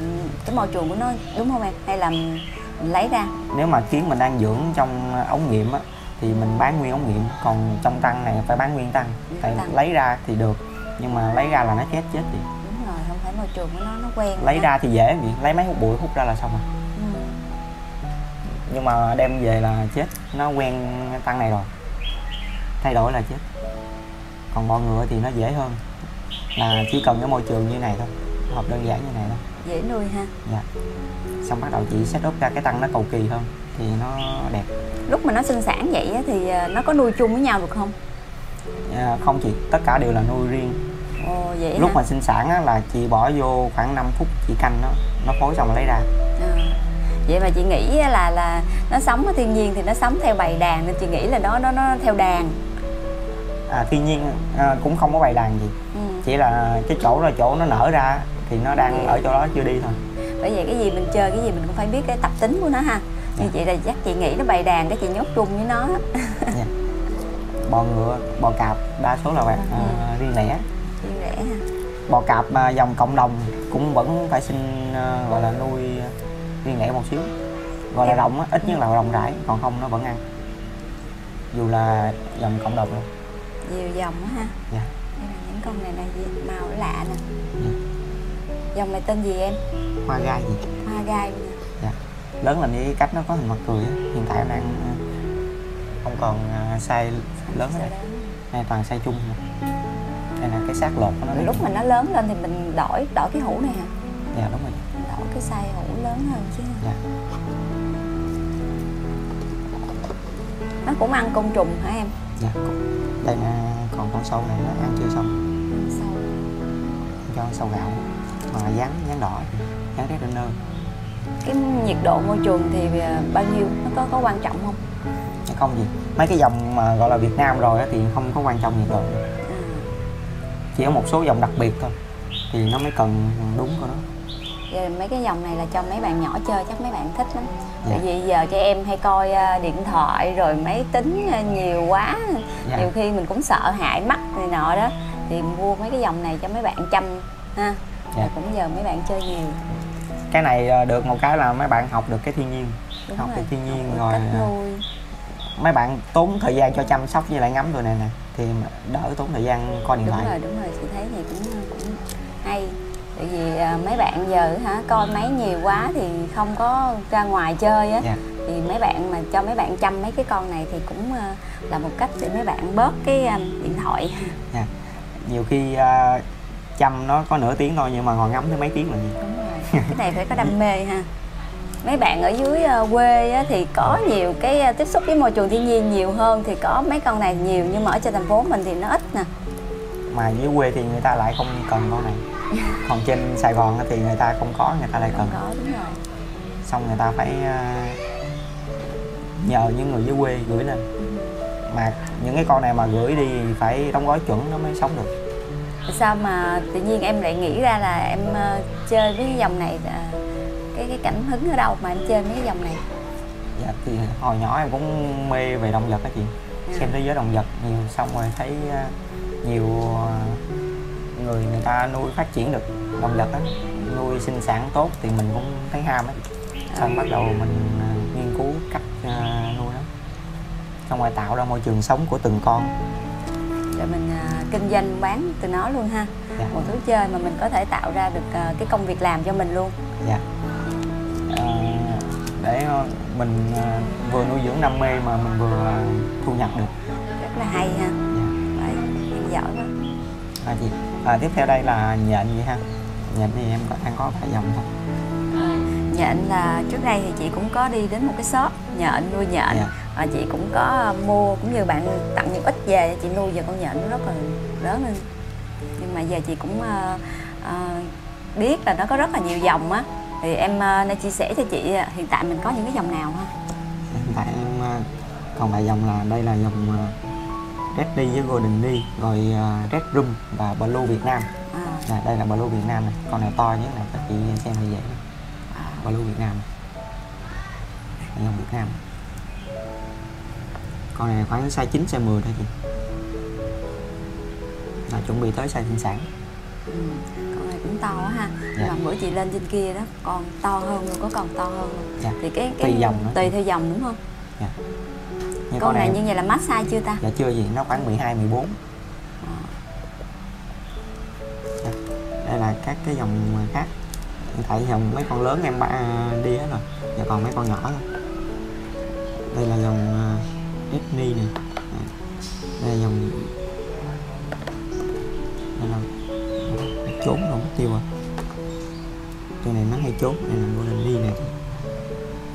Speaker 2: cái môi trường của nó đúng không em? Hay là mình lấy ra?
Speaker 1: Nếu mà kiến mình đang dưỡng trong ống nghiệm á thì mình bán nguyên ống nghiệm, còn trong tăng này phải bán nguyên tăng. Tại lấy ra thì được, nhưng mà lấy ra là nó chết thì.
Speaker 2: Đúng rồi, không phải môi trường của nó quen.
Speaker 1: Lấy ra thì dễ vì lấy mấy hút bụi hút ra là xong rồi. Nhưng mà đem về là chết, nó quen tăng này rồi, thay đổi là chết. Còn bọ ngựa thì nó dễ hơn, là chỉ cần cái môi trường như này thôi, hợp đơn giản như này thôi.
Speaker 2: Dễ nuôi ha.
Speaker 1: Dạ. Xong bắt đầu chị set up ra cái tăng nó cầu kỳ hơn thì nó đẹp.
Speaker 2: Lúc mà nó sinh sản vậy thì nó có nuôi chung với nhau được không?
Speaker 1: Không chị, tất cả đều là nuôi riêng.
Speaker 2: Ồ, vậy
Speaker 1: lúc
Speaker 2: hả?
Speaker 1: Mà sinh sản á, là chị bỏ vô khoảng 5 phút chị canh nó phối xong rồi lấy ra.
Speaker 2: Vậy mà chị nghĩ là nó sống ở thiên nhiên thì nó sống theo bầy đàn, nên chị nghĩ là nó theo đàn.
Speaker 1: Thiên nhiên cũng không có bầy đàn gì. Chỉ là cái chỗ là chỗ nó nở ra thì nó đang ở chỗ đó chưa đi thôi.
Speaker 2: Bởi vậy cái gì mình chơi, cái gì mình cũng phải biết cái tập tính của nó ha. Như chị là chắc chị nghĩ nó bầy đàn cái chị nhốt chung với nó.
Speaker 1: Bọ ngựa, bọ cạp đa số là riêng lẻ.
Speaker 2: Riêng lẻ ha.
Speaker 1: Bọ cạp dòng cộng đồng cũng vẫn phải xin gọi là nuôi riêng lẻ một xíu. Gọi là rộng á, ít nhất là rộng rãi, còn không nó vẫn ăn. Dù là dòng cộng đồng luôn.
Speaker 2: Nhiều dòng á ha.
Speaker 1: Dạ.
Speaker 2: Đây là những con này là gì? Màu lạ nè. Dòng này tên gì em?
Speaker 1: Hoa gai gì?
Speaker 2: Hoa gai luôn nè.
Speaker 1: Dạ. Lớn lên cái cách nó có hình mặt cười á. Hiện tại đang không còn size lớn hết. Này toàn size chung mà. Đây là cái xác lột của nó.
Speaker 2: Lúc mà nó lớn lên thì mình đổi cái hũ này hả?
Speaker 1: Dạ đúng rồi.
Speaker 2: Đổi cái size hũ lớn hơn chứ.
Speaker 1: Dạ.
Speaker 2: Nó cũng ăn côn trùng hả em?
Speaker 1: Dạ. Đây là còn con sâu này nó ăn chưa xong.
Speaker 2: Sâu.
Speaker 1: Cho sâu gạo mà dán đỏ, dán red runner.
Speaker 2: Cái nhiệt độ môi trường thì bao nhiêu? Nó có quan trọng không?
Speaker 1: Không gì. Mấy cái dòng mà gọi là Việt Nam rồi thì không có quan trọng nhiệt độ. Chỉ có một số dòng đặc biệt thôi thì nó mới cần đúng của nó.
Speaker 2: Giờ mấy cái dòng này là cho mấy bạn nhỏ chơi chắc mấy bạn thích lắm. Tại vì giờ cho em hay coi điện thoại rồi máy tính nhiều quá. Nhiều khi mình cũng sợ hại mắt này nọ đó. Thì mua mấy cái dòng này cho mấy bạn chăm ha. Cũng giờ mấy bạn chơi nhiều.
Speaker 1: Cái này được một cái là mấy bạn học được cái thiên nhiên.
Speaker 2: Đúng
Speaker 1: học
Speaker 2: rồi.
Speaker 1: cái thiên nhiên rồi.
Speaker 2: Cách nuôi.
Speaker 1: Mấy bạn tốn thời gian cho chăm sóc với lại ngắm rồi này nè thì đỡ tốn thời gian coi điện thoại.
Speaker 2: Đúng rồi, chị thấy thì cũng hay. Tại vì mấy bạn giờ coi máy nhiều quá thì không có ra ngoài chơi á. Thì mấy bạn mà cho mấy bạn chăm mấy cái con này thì cũng là một cách để mấy bạn bớt cái điện thoại.
Speaker 1: Nhiều khi chăm nó có nửa tiếng thôi nhưng mà ngồi ngắm tới mấy tiếng là gì.
Speaker 2: Đúng rồi. Cái này phải có đam mê ha. Mấy bạn ở dưới quê á, thì có nhiều cái tiếp xúc với môi trường thiên nhiên nhiều hơn thì có mấy con này nhiều, nhưng mà ở trên thành phố mình thì nó ít nè.
Speaker 1: mà dưới quê thì người ta lại không cần con này. Còn trên Sài Gòn thì người ta không có, người ta lại cần.
Speaker 2: Có, đúng rồi.
Speaker 1: Xong người ta phải nhờ những người dưới quê gửi lên. Mà những cái con này mà gửi đi phải đóng gói chuẩn nó mới sống được.
Speaker 2: Sao mà tự nhiên em lại nghĩ ra là em chơi với cái dòng này, cái cảm hứng ở đâu mà em chơi với cái dòng này?
Speaker 1: Dạ thì hồi nhỏ em cũng mê về động vật á chị. Xem thế giới động vật nhiều, xong rồi thấy nhiều người ta nuôi phát triển được động vật á, nuôi sinh sản tốt thì mình cũng thấy ham á. Xong bắt đầu mình nghiên cứu cách nuôi nó, xong rồi tạo ra môi trường sống của từng con,
Speaker 2: rồi mình kinh doanh bán từ nó luôn ha.
Speaker 1: Dạ.
Speaker 2: Một thú chơi mà mình có thể tạo ra được cái công việc làm cho mình luôn.
Speaker 1: Dạ. Để mình vừa nuôi dưỡng đam mê mà mình vừa thu nhập được.
Speaker 2: Rất là hay ha.
Speaker 1: Dạ.
Speaker 2: Đấy, em giỏi quá.
Speaker 1: Chị. Tiếp theo đây là nhện vậy ha. Nhện thì em đang có vài dòng thôi.
Speaker 2: Nhện là trước đây thì chị cũng có đi đến một cái shop nhện nuôi nhện.
Speaker 1: Dạ.
Speaker 2: Và chị cũng có mua, cũng như bạn tặng những ít về chị nuôi, giờ con nhện nó rất là lớn lên. Nhưng mà giờ chị cũng biết là nó có rất là nhiều dòng á. Thì em nên chia sẻ cho chị hiện tại mình có những cái dòng nào ha?
Speaker 1: Hiện tại em còn vài dòng, là đây là dòng Red D với Golden D, rồi Red Room và Blue Việt Nam. Đây là Blue Việt Nam này, con này to nhất này, các chị xem như vậy. Blue Việt Nam, dòng Việt Nam. Con này khoảng size 9, size 10 thôi chị. Là chuẩn bị tới size sinh sản.
Speaker 2: Con này cũng to quá ha.
Speaker 1: Dạ.
Speaker 2: Nhưng mà bữa chị lên trên kia đó, con to hơn luôn, có con to hơn luôn.
Speaker 1: Dạ.
Speaker 2: Thì cái
Speaker 1: tùy dòng nữa.
Speaker 2: tùy theo dòng đúng không?
Speaker 1: Dạ.
Speaker 2: Con này như vậy là massage chưa ta?
Speaker 1: Dạ chưa gì, nó khoảng 12, 14. Dạ. Đây là các cái dòng khác. Hiện tại dòng mấy con lớn em đi hết rồi, giờ còn mấy con nhỏ thôi. Đây là dòng Disney này. Đây là dòng, đây là trốn rồi mất tiêu rồi. Cái này nó hay trốn, đây là Golden D này.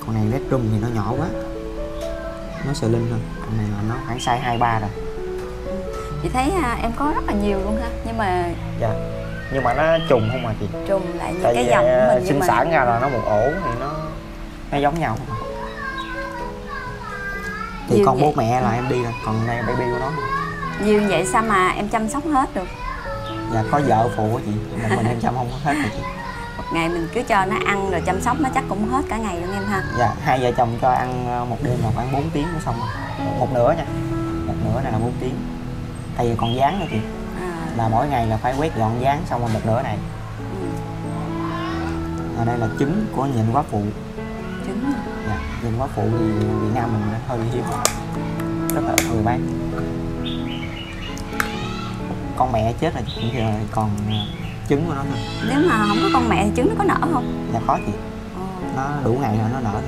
Speaker 1: Con này Red Room thì nó nhỏ quá, nó sờ linh hơn. Con này là nó khoảng size 23 rồi.
Speaker 2: Chị thấy em có rất là nhiều luôn ha. Nhưng mà
Speaker 1: Dạ. Nhưng mà nó trùng không mà chị.
Speaker 2: trùng lại những
Speaker 1: Tại
Speaker 2: cái
Speaker 1: vì
Speaker 2: dòng của mình.
Speaker 1: sinh sản ra rồi nó một ổ thì nó giống nhau. Thì
Speaker 2: Nhiều
Speaker 1: con
Speaker 2: vậy.
Speaker 1: bố mẹ là em đi rồi, còn đây baby của nó.
Speaker 2: Nhiều vậy sao mà em chăm sóc hết được?
Speaker 1: Dạ có vợ phụ á chị, mà mình em chăm không có hết rồi chị.
Speaker 2: Một ngày mình cứ cho nó ăn rồi chăm sóc nó chắc cũng hết cả ngày luôn em ha.
Speaker 1: Dạ, hai vợ chồng cho ăn một đêm là khoảng 4 tiếng nó xong rồi. Một nửa nha. Một nửa này là 4 tiếng. Tại vì còn dán nữa chị. Là mỗi ngày là phải quét dọn dán xong rồi một nửa này. Ở đây là trứng của nhện quá phụ.
Speaker 2: Trứng.
Speaker 1: Dạ, nhện quá phụ thì Việt Nam mình hơi hiếm, rất là ít người bán. Con mẹ chết rồi chị, giờ còn trứng của nó thôi.
Speaker 2: Nếu mà không có con mẹ thì trứng nó có nở không?
Speaker 1: Dạ khó chị. Nó đủ ngày rồi nó nở.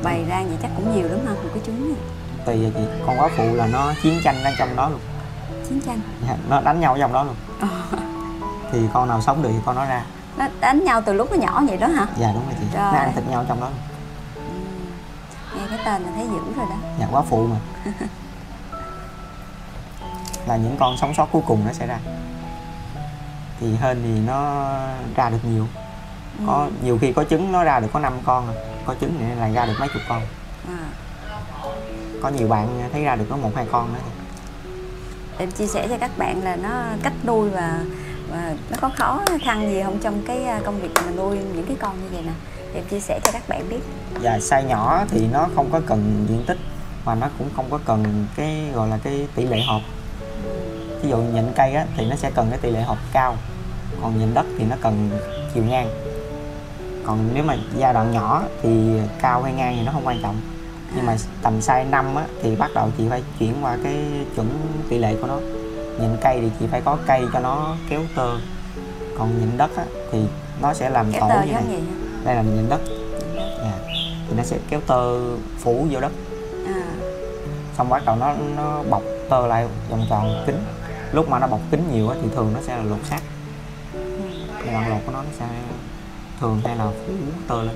Speaker 2: Bày ra vậy chắc cũng nhiều lắm ha, một cái trứng này.
Speaker 1: Tùy giờ chị, con quá phụ là nó chiến tranh ở trong đó luôn.
Speaker 2: Chiến tranh.
Speaker 1: Dạ, nó đánh nhau ở trong đó luôn. Thì con nào sống được thì con nó ra.
Speaker 2: Nó đánh nhau từ lúc nó nhỏ vậy đó hả?
Speaker 1: Dạ đúng rồi chị.
Speaker 2: Trời.
Speaker 1: Nó ăn thịt nhau trong đó luôn.
Speaker 2: Nghe cái tên là thấy dữ rồi đó.
Speaker 1: Dạ quá phụ mà. Là những con sống sót cuối cùng nó sẽ ra. Thì hên thì nó ra được nhiều. Có nhiều khi có trứng nó ra được có 5 con rồi. Có trứng thì là ra được mấy chục con. Có nhiều bạn thấy ra được có 1-2 con nữa.
Speaker 2: Em chia sẻ cho các bạn là nó cách nuôi và nó có khó khăn gì không trong cái công việc mà nuôi những cái con như vậy nè. Em chia sẻ cho các bạn biết.
Speaker 1: Dạ size nhỏ thì nó không có cần diện tích, mà nó cũng không có cần cái gọi là cái tỷ lệ hộp. Ví dụ nhện cây á, thì nó sẽ cần cái tỷ lệ hộp cao, còn nhện đất thì nó cần chiều ngang. Còn nếu mà giai đoạn nhỏ thì cao hay ngang thì nó không quan trọng. Nhưng mà tầm size 5 á, thì bắt đầu chị phải chuyển qua cái chuẩn tỷ lệ của nó. Nhện cây thì chị phải có cây cho nó kéo tơ. Còn nhện đất á, thì nó sẽ làm
Speaker 2: Kéo
Speaker 1: tổ
Speaker 2: tơ
Speaker 1: như
Speaker 2: giống
Speaker 1: này.
Speaker 2: gì?
Speaker 1: Đây là nhện đất. Dạ. Thì nó sẽ kéo tơ phủ vô đất. Xong bắt đầu nó bọc tơ lại vòng tròn kín. Lúc mà nó bọc kín nhiều á, thì thường nó sẽ là lột xác. Cái đoạn lột của nó sẽ thường hay là phủ tơ lên.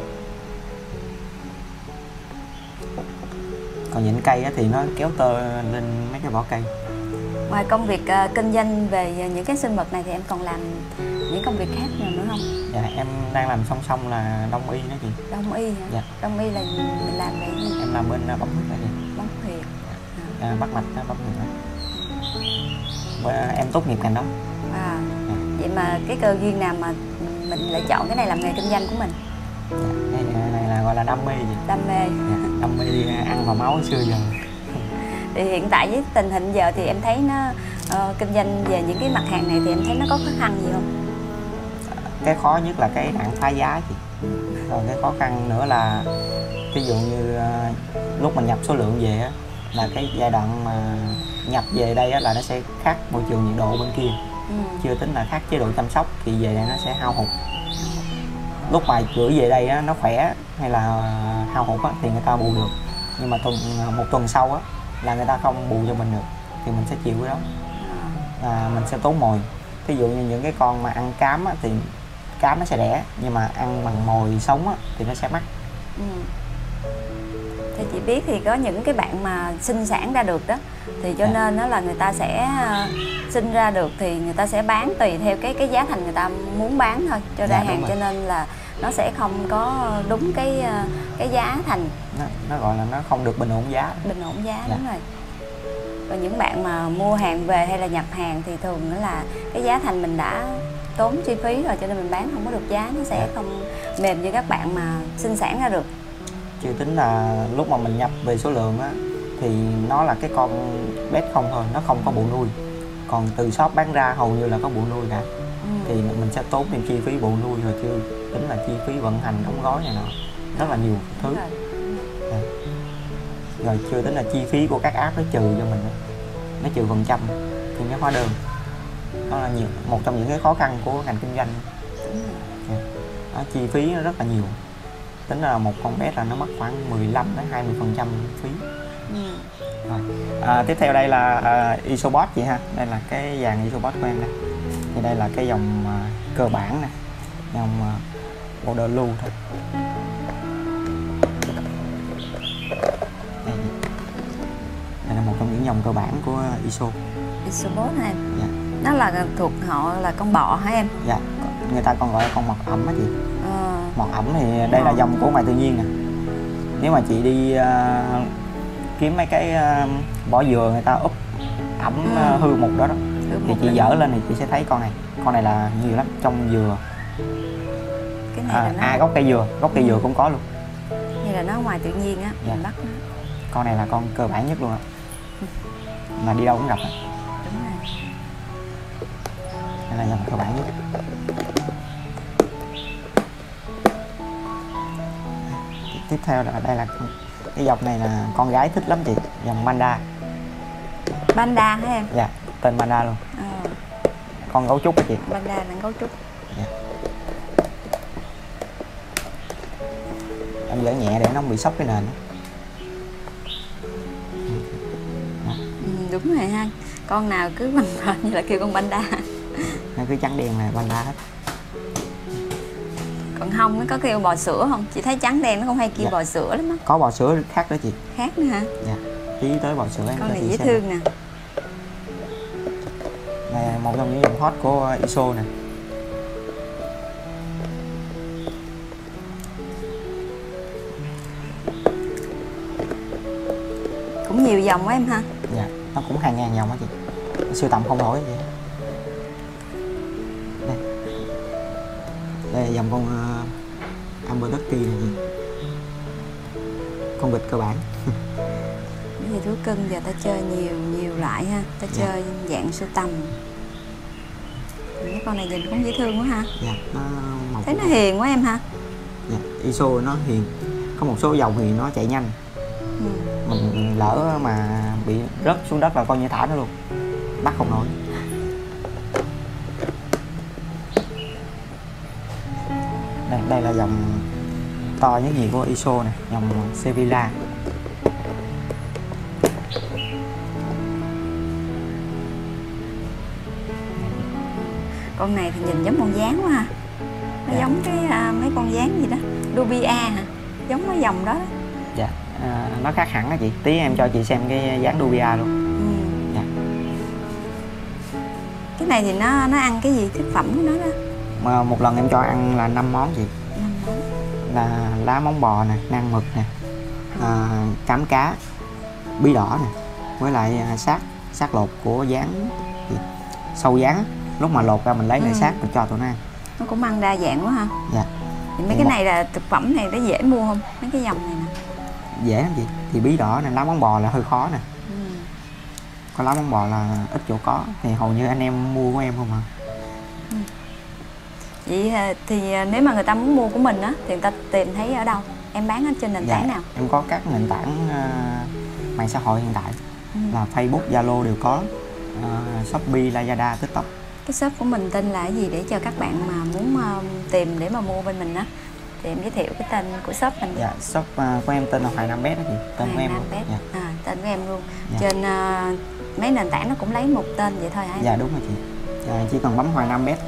Speaker 1: Còn nhện cây á, thì nó kéo tơ lên mấy cái vỏ cây.
Speaker 2: Ngoài công việc kinh doanh về những cái sinh vật này thì em còn làm những công việc khác nữa không?
Speaker 1: Dạ em đang làm song song là đông y đó chị.
Speaker 2: Đông y hả?
Speaker 1: Dạ.
Speaker 2: Đông y là mình làm về gì?
Speaker 1: Em làm bên bấm huyết đó chị.
Speaker 2: Bấm huyệt.
Speaker 1: Bắt mạch bấm huyệt đó. Em tốt nghiệp ngành đó.
Speaker 2: Vậy mà cái cơ duyên nào mà mình lại chọn cái này làm nghề kinh doanh của mình?
Speaker 1: Dạ, cái này là gọi là đam mê gì?
Speaker 2: Đam mê.
Speaker 1: Dạ, đam mê ăn vào máu xưa giờ.
Speaker 2: Thì hiện tại với tình hình giờ thì em thấy nó kinh doanh về những cái mặt hàng này thì em thấy nó có khó khăn gì không?
Speaker 1: Cái khó nhất là cái nạn phá giá chị. Rồi cái khó khăn nữa là ví dụ như lúc mình nhập số lượng về á, là cái giai đoạn mà nhập về đây á, là nó sẽ khác môi trường nhiệt độ bên kia. Chưa tính là khác chế độ chăm sóc thì về đây nó sẽ hao hụt. Lúc mà gửi về đây á, nó khỏe hay là hao hụt á, thì người ta bù được, nhưng mà một tuần sau á, là người ta không bù cho mình được thì mình sẽ chịu cái đó. Mình sẽ tốn mồi. Ví dụ như những cái con mà ăn cám á, thì cám nó sẽ đẻ, nhưng mà ăn bằng mồi sống á, thì nó sẽ mắc.
Speaker 2: Thì chị biết thì có những cái bạn mà sinh sản ra được đó, thì cho nên đó là người ta sẽ sinh ra được thì người ta sẽ bán tùy theo cái giá thành người ta muốn bán thôi cho ra hàng, cho nên là nó sẽ không có đúng cái giá thành.
Speaker 1: Nó gọi là nó không được bình ổn giá.
Speaker 2: Bình ổn giá, đúng rồi. Và những bạn mà mua hàng về hay là nhập hàng thì thường đó là cái giá thành mình đã tốn chi phí rồi, cho nên mình bán không có được giá, nó sẽ không mềm như các bạn mà sinh sản ra được.
Speaker 1: Chưa tính là lúc mà mình nhập về số lượng á, thì nó là cái con bét không thôi, nó không có bộ nuôi. Còn từ shop bán ra hầu như là có bộ nuôi cả. Thì mình sẽ tốn thêm chi phí bộ nuôi, rồi chưa tính là chi phí vận hành đóng gói này nọ, rất là nhiều thứ. Rồi chưa tính là chi phí của các app nó trừ cho mình, nó trừ phần trăm trên cái hóa đơn. Đó là một trong những cái khó khăn của ngành kinh doanh. Đó, chi phí nó rất là nhiều. Tính là một con bé là nó mất khoảng 15-20% phí. Rồi. Tiếp theo đây là Isobot chị ha. Đây là cái dàn Isobot của em đây. Thì đây là cái dòng cơ bản nè, dòng border lưu thôi. Đây là một trong những dòng cơ bản của
Speaker 2: Isobot hả em?
Speaker 1: Dạ.
Speaker 2: Nó là thuộc họ là con bọ hả em?
Speaker 1: Dạ, người ta còn gọi là con mật ẩm á chị. Mật ẩm thì đây là dòng của ngoài tự nhiên nè. Nếu mà chị đi kiếm mấy cái vỏ dừa người ta úp ẩm hư mục đó thì chị dở lên thì chị sẽ thấy con này. Con này là nhiều lắm, trong dừa.
Speaker 2: Cái này là
Speaker 1: gốc cây dừa cũng có luôn.
Speaker 2: Như là nó ngoài tự nhiên á, mình bắt nó.
Speaker 1: Con này là con cơ bản nhất luôn á, mà đi đâu cũng gặp á.
Speaker 2: Đúng rồi.
Speaker 1: Đây là dòng cơ bản nhất. Tiếp theo là đây là cái dòng này là con gái thích lắm chị, dòng Panda.
Speaker 2: Panda hả em?
Speaker 1: Dạ, tên Panda luôn. Con gấu trúc á chị.
Speaker 2: Panda là gấu trúc.
Speaker 1: Dạ. Em dỡ nhẹ để nó không bị sốc cái nền.
Speaker 2: Đúng rồi ha. Con nào cứ bằng như là kêu con Panda.
Speaker 1: Nó cứ trắng đen là Panda hết.
Speaker 2: Còn không nó có kêu bò sữa không? Chị thấy trắng đen nó không hay kêu bò sữa lắm á.
Speaker 1: Có bò sữa khác đó chị.
Speaker 2: Khác nữa hả?
Speaker 1: Dạ. Tí tới bò sữa em.
Speaker 2: Con này dễ thương nè.
Speaker 1: Này là một trong những dòng hot của ISO nè.
Speaker 2: Cũng nhiều dòng quá em ha.
Speaker 1: Dạ, nó cũng hàng ngàn dòng á chị. Sưu tầm không nổi vậy. Đây là dòng con Amber Turkey này chị. Con vịt cơ bản.
Speaker 2: Những gì thú cưng giờ ta chơi nhiều loại ha. Ta chơi dạng sưu tầm. Cái con này nhìn cũng dễ thương quá ha.
Speaker 1: Dạ, nó
Speaker 2: thấy nó hiền quá em ha.
Speaker 1: Dạ, ISO nó hiền. Có một số dòng thì nó chạy nhanh. Mình lỡ mà bị rớt xuống đất là coi như thả nó luôn, bắt không nổi. Đây là dòng to nhất gì của ISO này, dòng Sevilla.
Speaker 2: Con này thì nhìn giống con gián quá ha. Nó giống cái mấy con gián gì đó, Dubia hả? Giống cái dòng đó.
Speaker 1: Dạ, nó khác hẳn á chị. Tí em cho chị xem cái dáng Dubia luôn. Dạ.
Speaker 2: Cái này thì nó ăn cái gì, thực phẩm của nó đó?
Speaker 1: Mà một lần em cho ăn là 5 món chị.
Speaker 2: 5 món.
Speaker 1: Là lá móng bò nè, nang mực nè, cám cá, bí đỏ nè, với lại xác lột của gián sâu gián á. Lúc mà lột ra mình lấy lại xác mình cho tụi nó ăn.
Speaker 2: Nó cũng ăn đa dạng quá ha.
Speaker 1: Dạ.
Speaker 2: Thì mấy cái này là thực phẩm này nó dễ mua không? Mấy cái dòng này nè.
Speaker 1: Dễ lắm chị. Thì bí đỏ nè, lá móng bò là hơi khó nè. Có lá móng bò là ít chỗ có, thì hầu như anh em mua của em không à.
Speaker 2: Vậy thì nếu mà người ta muốn mua của mình á thì người ta tìm thấy ở đâu? Em bán ở trên nền tảng nào?
Speaker 1: Em có các nền tảng mạng xã hội hiện tại là Facebook, Zalo đều có, Shopee, Lazada, TikTok.
Speaker 2: Cái shop của mình tên là cái gì để cho các bạn mà muốn tìm để mà mua bên mình á thì em giới thiệu cái tên của shop mình.
Speaker 1: Dạ, shop của em tên là Hoài Nam Pet đó chị, tên của em luôn.
Speaker 2: Dạ. Tên của em luôn. Dạ. Trên mấy nền tảng nó cũng lấy một tên vậy thôi hả?
Speaker 1: Dạ đúng rồi chị. Dạ, chỉ cần bấm Hoài Nam Pet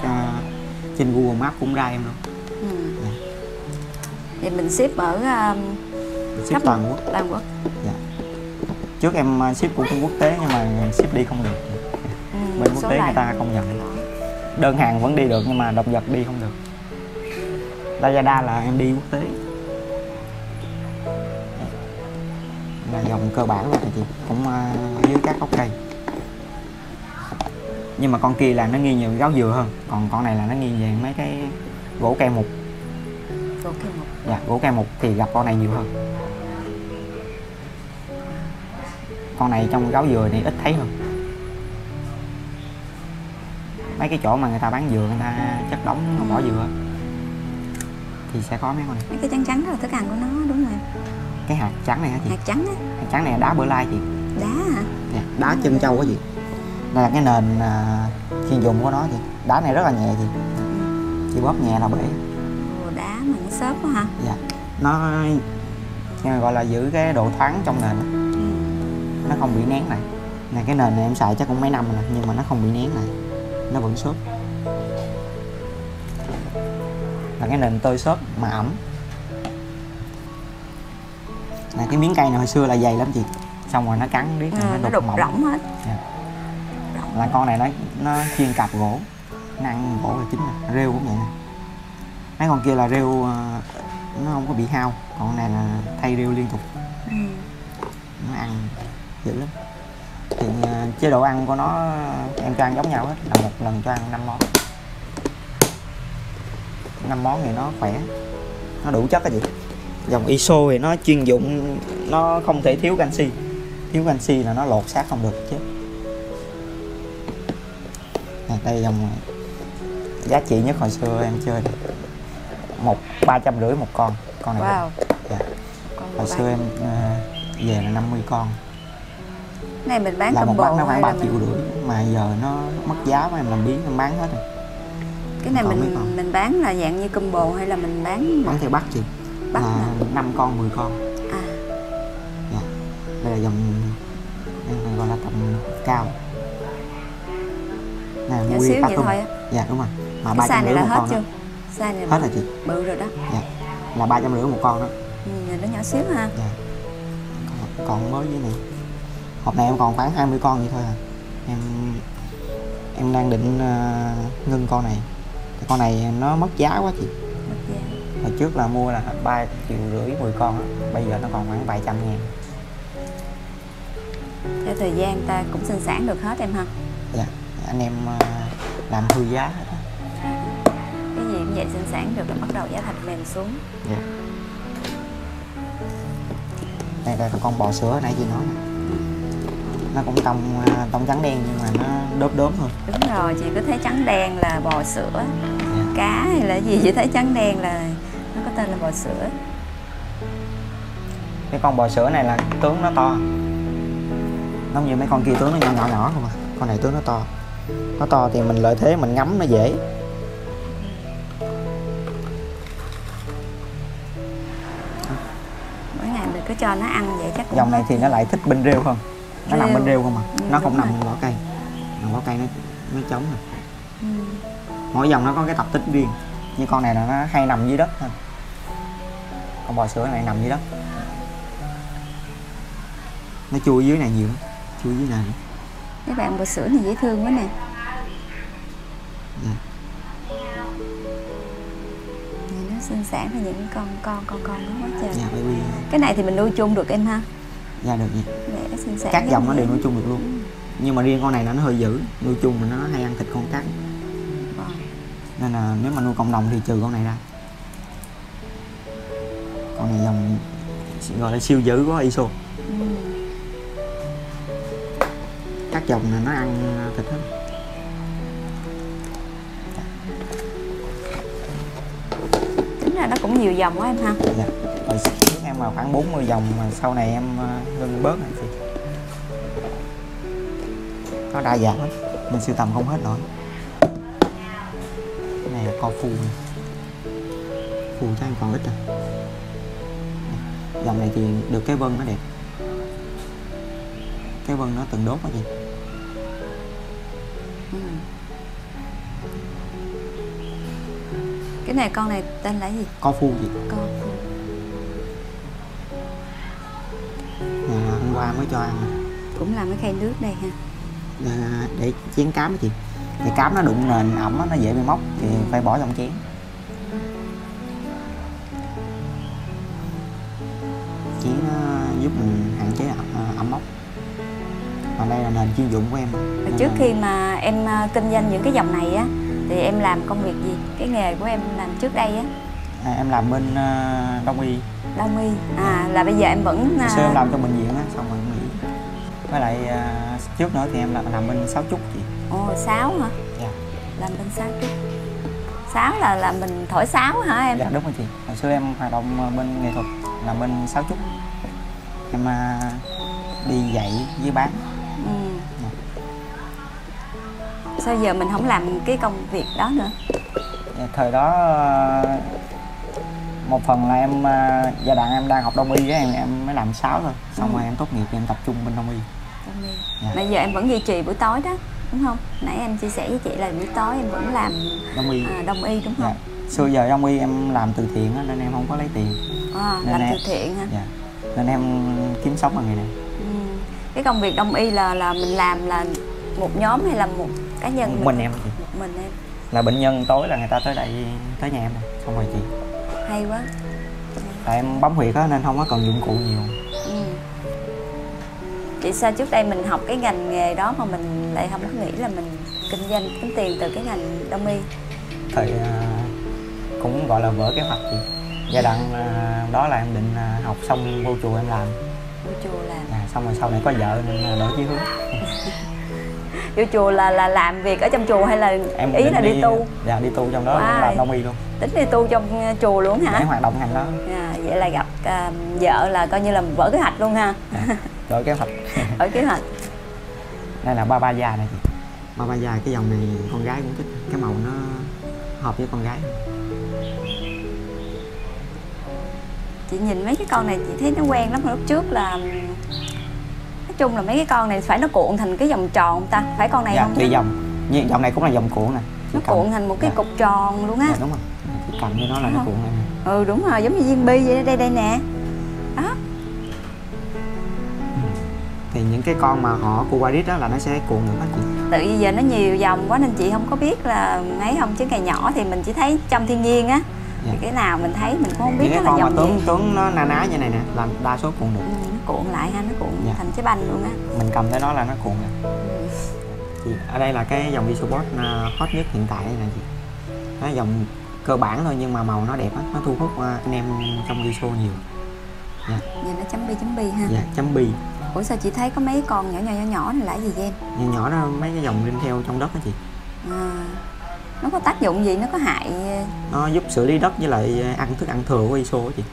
Speaker 1: trên Google Maps cũng ra em luôn. Dạ.
Speaker 2: Thì mình ship ở
Speaker 1: ship toàn quốc.
Speaker 2: Toàn quốc.
Speaker 1: Dạ. Trước em ship của quốc tế nhưng mà ship đi không được. Bên quốc tế người ta không nhận. Đơn hàng vẫn đi được nhưng mà động vật đi không được. Lazada là em đi quốc tế. Là dòng cơ bản luôn chị, cũng dưới các gốc cây. Nhưng mà con kia là nó nghiêng nhiều gáo dừa hơn, còn con này là nó nghiêng về mấy cái gỗ cây mục.
Speaker 2: Gỗ cây mục.
Speaker 1: Dạ, gỗ cây mục thì gặp con này nhiều hơn. Con này trong gáo dừa thì ít thấy hơn. Mấy cái chỗ mà người ta bán dừa, người ta chất đóng vỏ dừa thì sẽ có mấy con này.
Speaker 2: Mấy cái trắng trắng đó là thức ăn của nó đúng rồi.
Speaker 1: Cái hạt trắng này hả chị?
Speaker 2: Hạt trắng á.
Speaker 1: Hạt trắng này là đá bơ lai chị.
Speaker 2: Đá hả?
Speaker 1: Dạ, đá chân trâu á chị. Đây là cái nền chuyên dùng của nó chị. Đá này rất là nhẹ chị. Chị bóp nhẹ là bể.
Speaker 2: Đá mà nó xốp quá hả?
Speaker 1: Dạ. Nó gọi là giữ cái độ thoáng trong nền. Nó không bị nén lại. Này cái nền này em xài chắc cũng mấy năm rồi nhưng mà nó không bị nén lại. Nó vẫn xốp. Là cái nền tơi xốp mà ẩm. Này cái miếng cây này hồi xưa là dày lắm chị. Xong rồi nó cắn riết
Speaker 2: nó đục rỗng hết.
Speaker 1: Dạ. Là con này nó chuyên cặp gỗ. Nó ăn gỗ là chính nè. Rêu cũng vậy nè. Mấy con kia là rêu nó không có bị hao. Còn con này là thay rêu liên tục. Nó ăn dữ lắm. Thì chế độ ăn của nó em cho ăn giống nhau hết, là một lần cho ăn 5 món. 5 món thì nó khỏe, nó đủ chất á chị. Dòng ISO thì nó chuyên dụng, nó không thể thiếu canxi. Thiếu canxi là nó lột xác không được chứ. Đây dòng giá trị nhất hồi xưa em chơi này. 350 một con này.
Speaker 2: Wow.
Speaker 1: Dạ. Hồi xưa em về là 50 con.
Speaker 2: Này mình bán
Speaker 1: là một bát nó khoảng 3,5
Speaker 2: mình...
Speaker 1: triệu, mà giờ nó mất giá quá em làm biến em bán hết rồi.
Speaker 2: Cái này mình bán là dạng như combo hay là mình bán
Speaker 1: theo bát chị?
Speaker 2: Bát
Speaker 1: là 5 con 10 con. Dạ. Đây là dòng gọi là tầm cao. Nè,
Speaker 2: nhỏ xíu vậy thôi á.
Speaker 1: Dạ đúng rồi. Mà
Speaker 2: cái size này là hết chưa?
Speaker 1: Size này hết rồi chị.
Speaker 2: Bự rồi đó.
Speaker 1: Dạ. Là 350 một con đó.
Speaker 2: Nó nhỏ xíu ha.
Speaker 1: Dạ. Còn mới với này. Hộp này em còn khoảng 20 con vậy thôi à. Em đang định ngưng con này. Con này nó mất giá quá chị.
Speaker 2: Mất giá.
Speaker 1: Hồi trước là mua là 3,5 triệu 10 con đó. Bây giờ nó còn khoảng vài trăm ngàn.
Speaker 2: Theo thời gian ta cũng sinh sản được hết em ha.
Speaker 1: Dạ, anh em làm hư giá hết đó.
Speaker 2: Cái gì cũng vậy, sinh sản được là bắt đầu giá thành mềm xuống.
Speaker 1: Dạ. Đây là con bò sữa nãy chị nói nè. Nó cũng tông trắng đen nhưng mà nó đốm đốm thôi.
Speaker 2: Đúng rồi, chị có thấy trắng đen là bò sữa. Cá hay là gì chị thấy trắng đen là nó có tên là bò sữa.
Speaker 1: Cái con bò sữa này là tướng nó to. Giống như mấy con kia tướng nó nhỏ nhỏ không à. Con này tướng nó to. Nó to thì mình lợi thế mình ngắm nó dễ.
Speaker 2: Mỗi ngày mình cứ cho nó ăn vậy chắc cũng
Speaker 1: dòng này thì nó lại thích bên rêu hơn. Nó nằm bên rêu không à. Nó không nằm bên vỏ cây. Vỏ cây nó trống rồi. Mỗi dòng nó có cái tập tính riêng. Như con này là nó hay nằm dưới đất thôi. Con bò sữa này nằm dưới đất. Nó chui dưới này nhiều lắm. Chui dưới này.
Speaker 2: Các bạn bò sữa này dễ thương quá nè.
Speaker 1: Dạ.
Speaker 2: Nhìn nó xinh xắn là những con nó quá trời.
Speaker 1: Dạ baby.
Speaker 2: Cái này thì mình nuôi chung được em ha?
Speaker 1: Dạ được vậy.
Speaker 2: Để xinh xắn.
Speaker 1: Các dòng nó đều nuôi chung được luôn. Nhưng mà riêng con này nó hơi dữ, nuôi chung mà nó hay ăn thịt con cắn. Nên là nếu mà nuôi cộng đồng thì trừ con này ra. Con này dòng gọi là siêu dữ của ISO. Các dòng này nó ăn thịt hết.
Speaker 2: Tính ra nó cũng nhiều dòng quá em ha.
Speaker 1: Dạ. Hồi trước em là khoảng 40 dòng mà sau này em ngưng bớt rồi thì nó đa dạng lắm, mình sưu tầm không hết nổi. Cái này là co phu này. Phu chắc còn ít rồi. Dòng này thì được cái vân nó đẹp, cái vân nó từng đốt quá gì.
Speaker 2: Cái này con này tên là gì?
Speaker 1: Co phu gì?
Speaker 2: Co phu.
Speaker 1: Nè, hôm qua mới cho ăn này.
Speaker 2: Cũng làm cái khay nước đây ha.
Speaker 1: Để chén cám đó chị. Thì cám nó đụng nền ẩm nó dễ bị móc thì phải bỏ trong chén. Chén nó giúp mình hạn chế ẩm móc. Mà đây là nền chuyên dụng của em.
Speaker 2: Trước khi mà em kinh doanh những cái dòng này á thì em làm công việc gì? Cái nghề của em làm trước đây á?
Speaker 1: Em làm bên đông y.
Speaker 2: Đông y. Là bây giờ em vẫn
Speaker 1: Xưa em làm trong bệnh viện á, xong rồi nghỉ. Với lại trước nữa thì em làm bên sáo trúc chị.
Speaker 2: Ồ, sáo hả?
Speaker 1: Dạ.
Speaker 2: Làm bên sáo trúc. Sáo là mình thổi sáo hả em?
Speaker 1: Dạ đúng rồi chị. Hồi xưa em hoạt động bên nghệ thuật, làm bên sáo trúc. Em đi dạy với bán. Dạ.
Speaker 2: Sao giờ mình không làm cái công việc đó nữa?
Speaker 1: Dạ, thời đó một phần là em giai đoạn em đang học đông y với em mới làm sáo thôi. Xong rồi em tốt nghiệp thì em tập trung bên đông y.
Speaker 2: Đông y.
Speaker 1: Dạ.
Speaker 2: Bây giờ em vẫn duy trì buổi tối đó, đúng không? Nãy em chia sẻ với chị là buổi tối em vẫn làm
Speaker 1: đông y.
Speaker 2: Đông y đúng không?
Speaker 1: Dạ. Xưa giờ đông y em làm từ thiện á, nên em không có lấy tiền.
Speaker 2: Làm từ thiện hả?
Speaker 1: Dạ. Nên em kiếm sống bằng nghề này.
Speaker 2: Cái công việc đông y là mình làm là một nhóm hay là một cá nhân?
Speaker 1: Mình em chị.
Speaker 2: Một mình em.
Speaker 1: Là bệnh nhân tối là người ta tới đây tới nhà em rồi. Xong rồi chị.
Speaker 2: Hay quá.
Speaker 1: Tại em bấm huyệt á nên không có cần dụng cụ nhiều.
Speaker 2: Chị sao trước đây mình học cái ngành nghề đó mà mình lại không có nghĩ là mình kinh doanh kiếm tiền từ cái ngành đông y?
Speaker 1: Thời cũng gọi là vỡ kế hoạch chị. Giai đoạn đó là em định học xong vô chùa em làm.
Speaker 2: Vô chùa làm.
Speaker 1: Xong rồi sau này có vợ nên đổi chí hướng.
Speaker 2: Vô chùa là làm việc ở trong chùa hay là
Speaker 1: em
Speaker 2: ý là đi tu?
Speaker 1: Dạ đi tu trong đó luôn, làm đông y luôn.
Speaker 2: Tính đi tu trong chùa luôn hả?
Speaker 1: Để hoạt động ngành đó.
Speaker 2: Vậy là gặp vợ là coi như là vỡ kế hoạch luôn ha.
Speaker 1: Đổi kế hoạch.
Speaker 2: Đổi kế hoạch.
Speaker 1: Đây là Baba Da này chị. Baba Da cái dòng này con gái cũng thích, cái màu nó hợp với con gái.
Speaker 2: Chị nhìn mấy cái con này chị thấy nó quen lắm. Lúc trước là nói chung là mấy cái con này phải nó cuộn thành cái vòng tròn không ta? Phải con này
Speaker 1: dạ,
Speaker 2: không?
Speaker 1: Tùy dòng. Như dòng này cũng là dòng cuộn nè.
Speaker 2: Nó cuộn thành một cái cục tròn luôn á.
Speaker 1: Dạ đúng rồi. Chị cầm như nó là nó cuộn này.
Speaker 2: Đúng rồi, giống như viên bi vậy. Đây nè. Đó.
Speaker 1: Thì những cái con mà họ Cubarit đó là nó sẽ cuộn được hết chị.
Speaker 2: Tự giờ nó nhiều dòng quá nên chị không có biết là mấy không, chứ ngày nhỏ thì mình chỉ thấy trong thiên nhiên á. Dạ. Thì cái nào mình thấy mình cũng không biết nó là dòng gì.
Speaker 1: Những cái con mà tướng nó na ná như này nè là đa số cuộn được.
Speaker 2: Nó cuộn lại ha, nó cuộn thành trái banh luôn á.
Speaker 1: Mình cầm tới nó là nó cuộn được. Chị, ở đây là cái dòng Isobot hot nhất hiện tại này chị. Nó dòng cơ bản thôi nhưng mà màu nó đẹp á, nó thu hút anh em trong Iso nhiều. Dạ.
Speaker 2: Giờ nó chấm bi ha.
Speaker 1: Dạ, chấm bi.
Speaker 2: Ủa sao chị thấy có mấy con nhỏ này là gì vậy em?
Speaker 1: Nhỏ đó mấy cái dòng linh theo trong đất đó chị.
Speaker 2: Nó có tác dụng gì, nó có hại?
Speaker 1: Nó giúp xử lý đất với lại thức ăn thừa của ISO đó chị.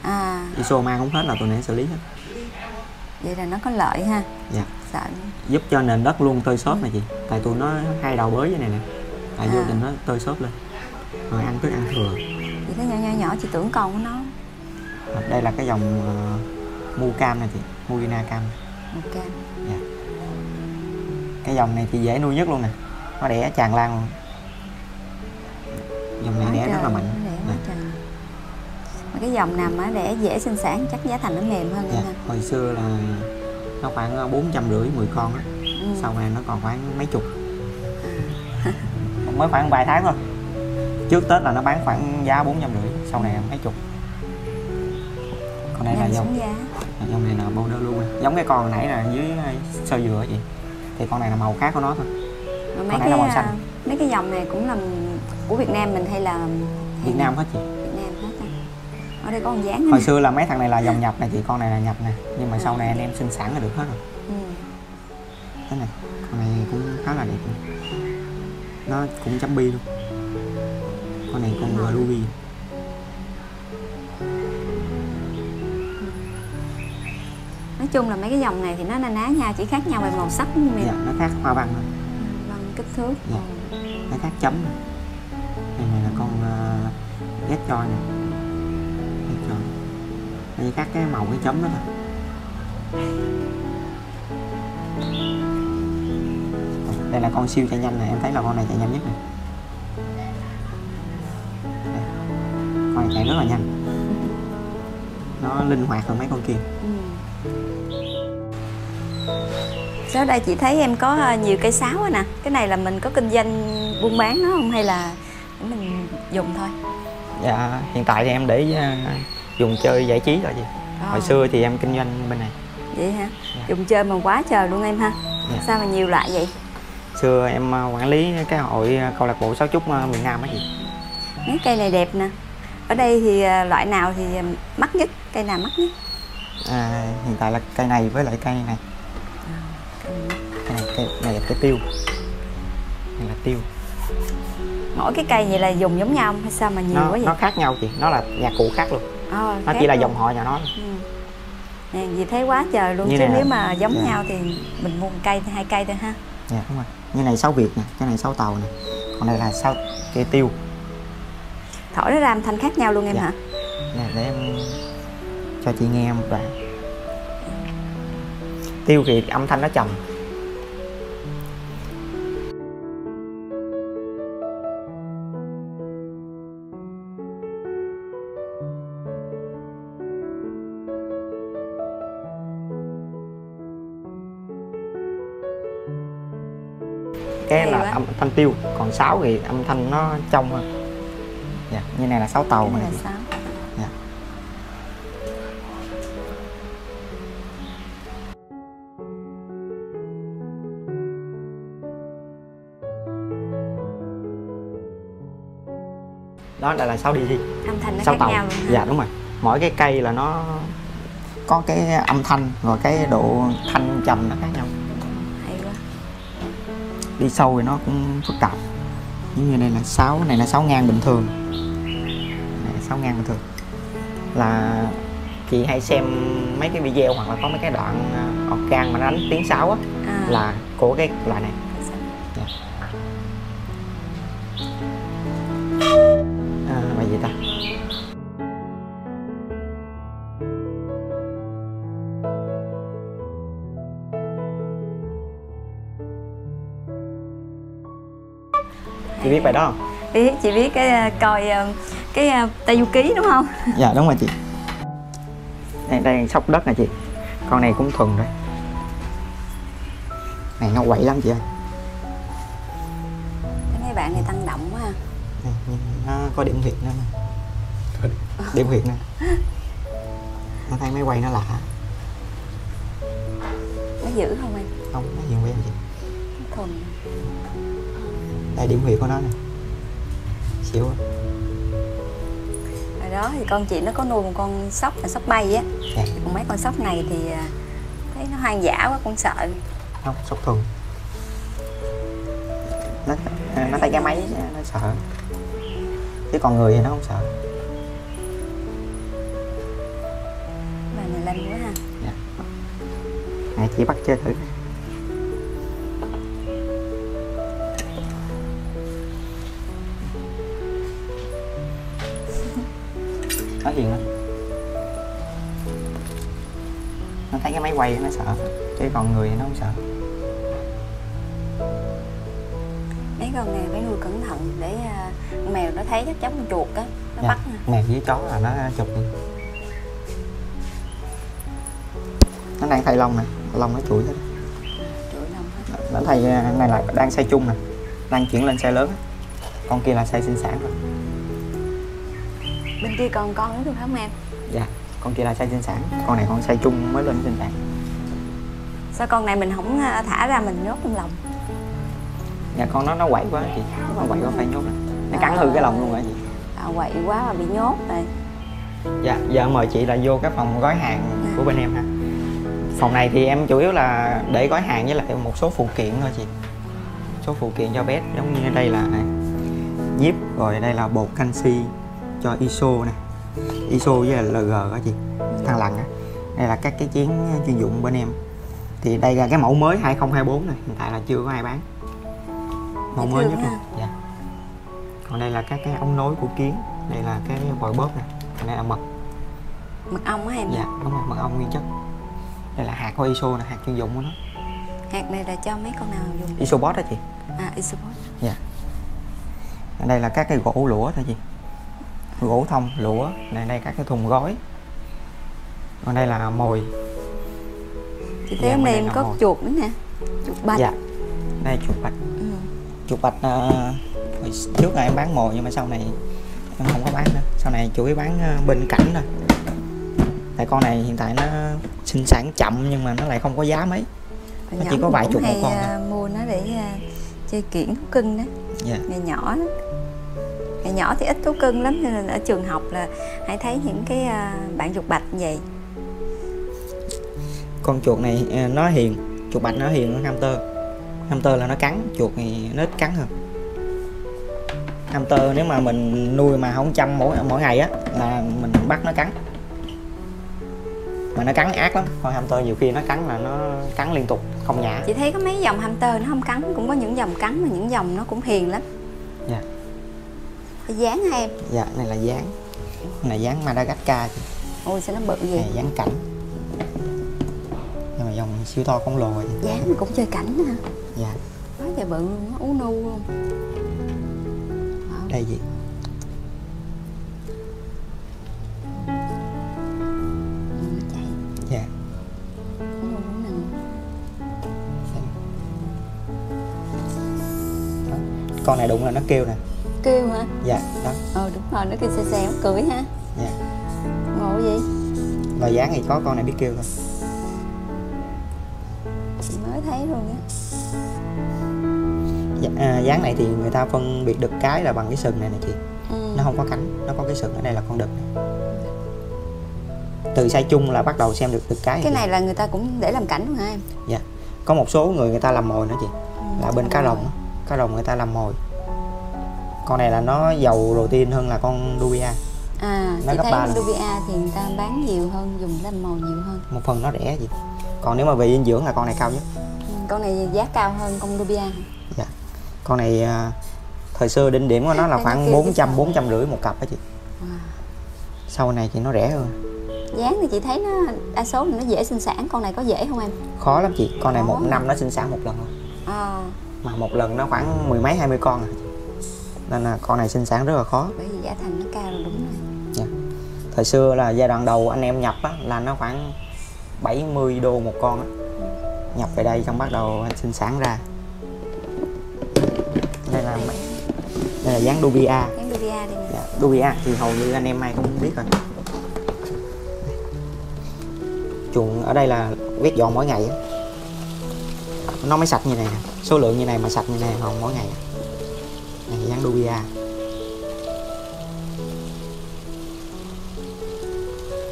Speaker 1: ISO mang không hết là tụi này xử lý hết.
Speaker 2: Vậy là nó có lợi ha.
Speaker 1: Dạ.
Speaker 2: Sợ.
Speaker 1: Giúp cho nền đất luôn tơi xốp này chị. Tại tụi nó hai đầu bới như này nè. Tại vô tình nó tơi xốp lên. Rồi thức ăn thừa.
Speaker 2: Chị thấy nhỏ chị tưởng con của nó.
Speaker 1: Đây là cái dòng Mu Cam này chị. Murina Cam.
Speaker 2: Mu Cam.
Speaker 1: Dạ. Cái dòng này thì dễ nuôi nhất luôn nè. Nó đẻ tràn lan luôn. Dòng này đẻ rất là mạnh.
Speaker 2: Mà cái dòng nào mà đẻ dễ sinh sản chắc giá thành nó mềm hơn.
Speaker 1: Dạ. Hồi xưa là nó khoảng 450 10 con á. Sau này nó còn khoảng mấy chục. mới khoảng vài tháng thôi. Trước Tết là nó bán khoảng giá 450, sau này mấy chục. Con này là dòng này là border luôn nè, giống cái con nãy là dưới sơ dừa chị. Thì con này là màu khác của nó thôi.
Speaker 2: Mấy cái màu xanh. Mấy cái dòng này cũng là của Việt Nam mình hay là
Speaker 1: Việt Nam hết chị?
Speaker 2: Việt Nam hết à. Ở đây có con dáng.
Speaker 1: Hồi xưa là mấy thằng này là dòng nhập này chị, con này là nhập nè, nhưng mà sau này anh em sinh sản là được hết rồi. Thế này, con này cũng khá là đẹp nè. Nó cũng chấm bi luôn. Con này con ruby.
Speaker 2: Nói chung là mấy cái dòng này thì nó na ná nhau, chỉ khác nhau về màu sắc đúng không em?
Speaker 1: Dạ, nó khác hoa văn thôi.
Speaker 2: Văn kích thước.
Speaker 1: Dạ. Nó khác chấm này. Này là con ghét choi nè. Ghét choi. Đây khác cái màu cái chấm đó thôi. Đây là con siêu chạy nhanh này, em thấy là con này chạy nhanh nhất này. Đây. Con này chạy rất là nhanh. Nó linh hoạt hơn mấy con kia.
Speaker 2: Ở đây chị thấy em có nhiều cây sáo á nè. Cái này là mình có kinh doanh buôn bán nó không hay là để mình dùng thôi?
Speaker 1: Dạ, hiện tại thì em để dùng chơi giải trí rồi chị. Hồi xưa thì em kinh doanh bên này.
Speaker 2: Vậy hả?
Speaker 1: Dạ.
Speaker 2: Dùng chơi mà quá trời luôn em ha.
Speaker 1: Dạ.
Speaker 2: Sao mà nhiều loại vậy?
Speaker 1: Xưa em quản lý cái hội câu lạc bộ sáo trúc miền Nam á chị.
Speaker 2: Mấy cây này đẹp nè. Ở đây thì loại nào thì mắc nhất? Cây nào mắc nhất?
Speaker 1: Hiện tại là cây này với lại cây này. Cây này là cây tiêu. Này là tiêu.
Speaker 2: Mỗi cái cây vậy là dùng giống nhau hay sao mà nhiều quá vậy?
Speaker 1: Nó khác nhau chị, nó là nhạc cụ khác luôn. Nó chỉ là dòng họ nhà nó thôi.
Speaker 2: Nè, vì thấy quá trời luôn. Như chứ nếu mà giống nhau thì mình mua một cây hay 2 cây thôi ha.
Speaker 1: Dạ đúng rồi. Như này sáo Việt nè, cái này sáo Tàu nè. Còn đây là sáo cây tiêu.
Speaker 2: Thổi nó ra âm thanh khác nhau luôn em hả?
Speaker 1: Nè, để em cho chị nghe một đoạn. Tiêu thì âm thanh nó trầm. Cái là âm thanh tiêu, còn sáo thì âm thanh nó trong hơn. Dạ, như này là sáo Tàu này. Dạ. Đó là sáo Dizzy.
Speaker 2: Âm thanh nó
Speaker 1: sáo
Speaker 2: khác
Speaker 1: Tàu.
Speaker 2: nhau luôn hả?
Speaker 1: Dạ đúng rồi. Mỗi cái cây là nó có cái âm thanh rồi cái độ thanh trầm nó khác nhau.
Speaker 2: Hay quá.
Speaker 1: Đi sâu thì nó cũng phức tạp. Giống như này là sáo, này là sáo ngang bình thường. Này là sáo ngang bình thường. Là chị hay xem mấy cái video hoặc là có mấy cái đoạn organ mà nó đánh tiếng sáo á, là của cái loại này. Dạ. Bài gì ta? Chị biết bài đó không?
Speaker 2: Biết, chị biết cái coi cái Tây Du Ký đúng không?
Speaker 1: Dạ đúng rồi chị. Đây sóc đất nè chị. Con này cũng thuần rồi. Này nó quậy lắm chị ơi.
Speaker 2: Mấy bạn này tăng động quá ha.
Speaker 1: Nó có điểm huyệt nữa nè. Điểm huyệt nè. Nó thấy máy quay nó lạ.
Speaker 2: Nó dữ không em?
Speaker 1: Không, nó hiền quen chị.
Speaker 2: Thuần.
Speaker 1: Đây điểm huyệt của nó nè. Xíu.
Speaker 2: Hồi đó thì con chị nó có nuôi một con sóc là sóc bay á.
Speaker 1: Dạ.
Speaker 2: Còn mấy con sóc này thì thấy nó hoang dã quá, con sợ.
Speaker 1: Không, sóc thuần. Nó tay cái máy nó sợ. Chứ còn người thì nó không sợ.
Speaker 2: Bài này lên quá ha.
Speaker 1: Dạ. Này chị bắt chơi thử. Nó hiền lắm. Nó thấy cái máy quay nó sợ. Chứ còn người thì nó không sợ.
Speaker 2: Mấy con này phải nuôi cẩn thận để con mèo nó thấy chắc giống con chuột á, nó bắt nè.
Speaker 1: Mèo với chó là nó chụp đi. Nó đang thay lông nè, lông nó chuỗi hết.
Speaker 2: Chuỗi lông hết.
Speaker 1: Nó thay này là đang size chung nè, đang chuyển lên size lớn. con kia là size sinh sản rồi.
Speaker 2: Bên kia còn con nữa được không em?
Speaker 1: Dạ, con kia là size sinh sản, con này con size chung mới lên sinh sản.
Speaker 2: Sao con này mình không thả ra mình nhốt trong lòng?
Speaker 1: Dạ con nó quậy quá chị, nó quậy quá phải nhốt rồi. Nó cắn hư cái lồng luôn rồi chị.
Speaker 2: Quậy quá mà bị nhốt rồi.
Speaker 1: Dạ, giờ mời chị là vô cái phòng gói hàng của bên em ha. Phòng này thì em chủ yếu là để gói hàng với lại một số phụ kiện thôi chị. Số phụ kiện cho pet giống như đây là này, nhíp, rồi đây là bột canxi cho ISO này, ISO với là LG đó chị, thăng lằn á. Đây là các cái chén chuyên dụng bên em. Thì đây là cái mẫu mới 2024 này, hiện tại là chưa có ai bán. Mẫu mới nhất luôn. Dạ. Còn đây là các cái ống nối của kiến, đây là cái vòi bóp này, đây là mật.
Speaker 2: Mật ong á em?
Speaker 1: Dạ, đúng rồi, mật ong nguyên chất. Đây là hạt của ISO này, hạt chuyên dụng của nó.
Speaker 2: Hạt này là cho mấy con nào dùng?
Speaker 1: Isobot đó chị.
Speaker 2: Isobot.
Speaker 1: Dạ. Ở đây là các cái gỗ lũa thôi chị. Gỗ thông, lũa, đây các cái thùng gói. Còn đây là mồi.
Speaker 2: Chị thấy hôm nay em có chuột nữa nè. Chuột bạch.
Speaker 1: Dạ. Đây chuột bạch. Chuột bạch hồi trước là em bán mồi nhưng mà sau này em không có bán nữa. Sau này chủ yếu bán bên cảnh thôi. Tại con này hiện tại nó sinh sản chậm nhưng mà nó lại không có giá mấy. Nó chỉ có vài chục một con thôi.
Speaker 2: Mua nó để chơi kiển thú cưng đó.
Speaker 1: Dạ.
Speaker 2: Ngày nhỏ đó. Ngày nhỏ thì ít thú cưng lắm nên là ở trường học là hãy thấy những cái bạn chuột bạch như vậy.
Speaker 1: Con chuột này nó hiền, chuột bạch nó hiền hơn hamster. Hamster là nó cắn, chuột thì nó ít cắn hơn. Hamster nếu mà mình nuôi mà không chăm mỗi ngày á là mình bắt nó cắn. Mà nó cắn ác lắm, con hamster nhiều khi nó cắn là nó cắn liên tục không nhả.
Speaker 2: Chị thấy có mấy dòng hamster nó không cắn, cũng có những dòng cắn mà những dòng nó cũng hiền lắm.
Speaker 1: Dạ.
Speaker 2: Cái dáng hả em?
Speaker 1: Dạ, này là dáng. Này dáng Madagascar.
Speaker 2: Ôi sao nó bự vậy?
Speaker 1: Này dáng cảnh. Nhưng mà dòng siêu to khổng lồ rồi.
Speaker 2: Dáng mà cũng chơi cảnh hả?
Speaker 1: Dạ.
Speaker 2: Quá trời bự luôn, nó ú nu luôn.
Speaker 1: Đây gì?
Speaker 2: Nó chạy.
Speaker 1: Dạ. Con này đụng là nó kêu nè.
Speaker 2: Kêu hả?
Speaker 1: Dạ, đó.
Speaker 2: Đúng rồi, nó kêu xe xe, nó cười ha.
Speaker 1: Dạ.
Speaker 2: Ngộ vậy?
Speaker 1: Và dáng thì có con này biết kêu thôi.
Speaker 2: Chị mới thấy luôn á.
Speaker 1: Dạ, dáng này thì người ta phân biệt đực cái là bằng cái sừng này nè chị. Nó không có cánh, nó có cái sừng ở đây là con đực này. Từ size chung là bắt đầu xem được đực cái.
Speaker 2: Cái này là người ta cũng để làm cảnh luôn hả em?
Speaker 1: Dạ. Có một số người ta làm mồi nữa chị. Là bên cá rồng. Cá rồng người ta làm mồi. Con này là nó giàu protein hơn là con Dubia.
Speaker 2: Nó gấp 3 lần. Dubia thì người ta bán nhiều hơn, dùng làm mồi nhiều hơn.
Speaker 1: Một phần nó rẻ gì. Còn nếu mà về dinh dưỡng là con này cao nhất.
Speaker 2: Con này giá cao hơn con Dubia.
Speaker 1: Dạ. Con này thời xưa đỉnh điểm của nó là khoảng 400, 450 một cặp đó chị. Sau này thì nó rẻ hơn.
Speaker 2: Dáng thì chị thấy nó đa số là nó dễ sinh sản, con này có dễ không em?
Speaker 1: Khó lắm chị, con này một năm nó sinh sản một lần thôi. Mà một lần nó khoảng 10 mấy 20 con rồi. Nên là con này sinh sản rất là khó.
Speaker 2: Bởi vì giá thành nó cao rồi, đúng rồi.
Speaker 1: Dạ. Thời xưa là giai đoạn đầu anh em nhập á, là nó khoảng 70 đô một con á. Nhập về đây xong bắt đầu sinh sản ra. Đây là dáng Dubia.
Speaker 2: Dáng Dubia đây nè.
Speaker 1: Dạ, Dubia thì hầu như anh em ai cũng biết rồi. Chuồng ở đây là quét dọn mỗi ngày á. Nó mới sạch như này nè. Số lượng như này mà sạch như này hầu mỗi ngày. Này dáng Dubia.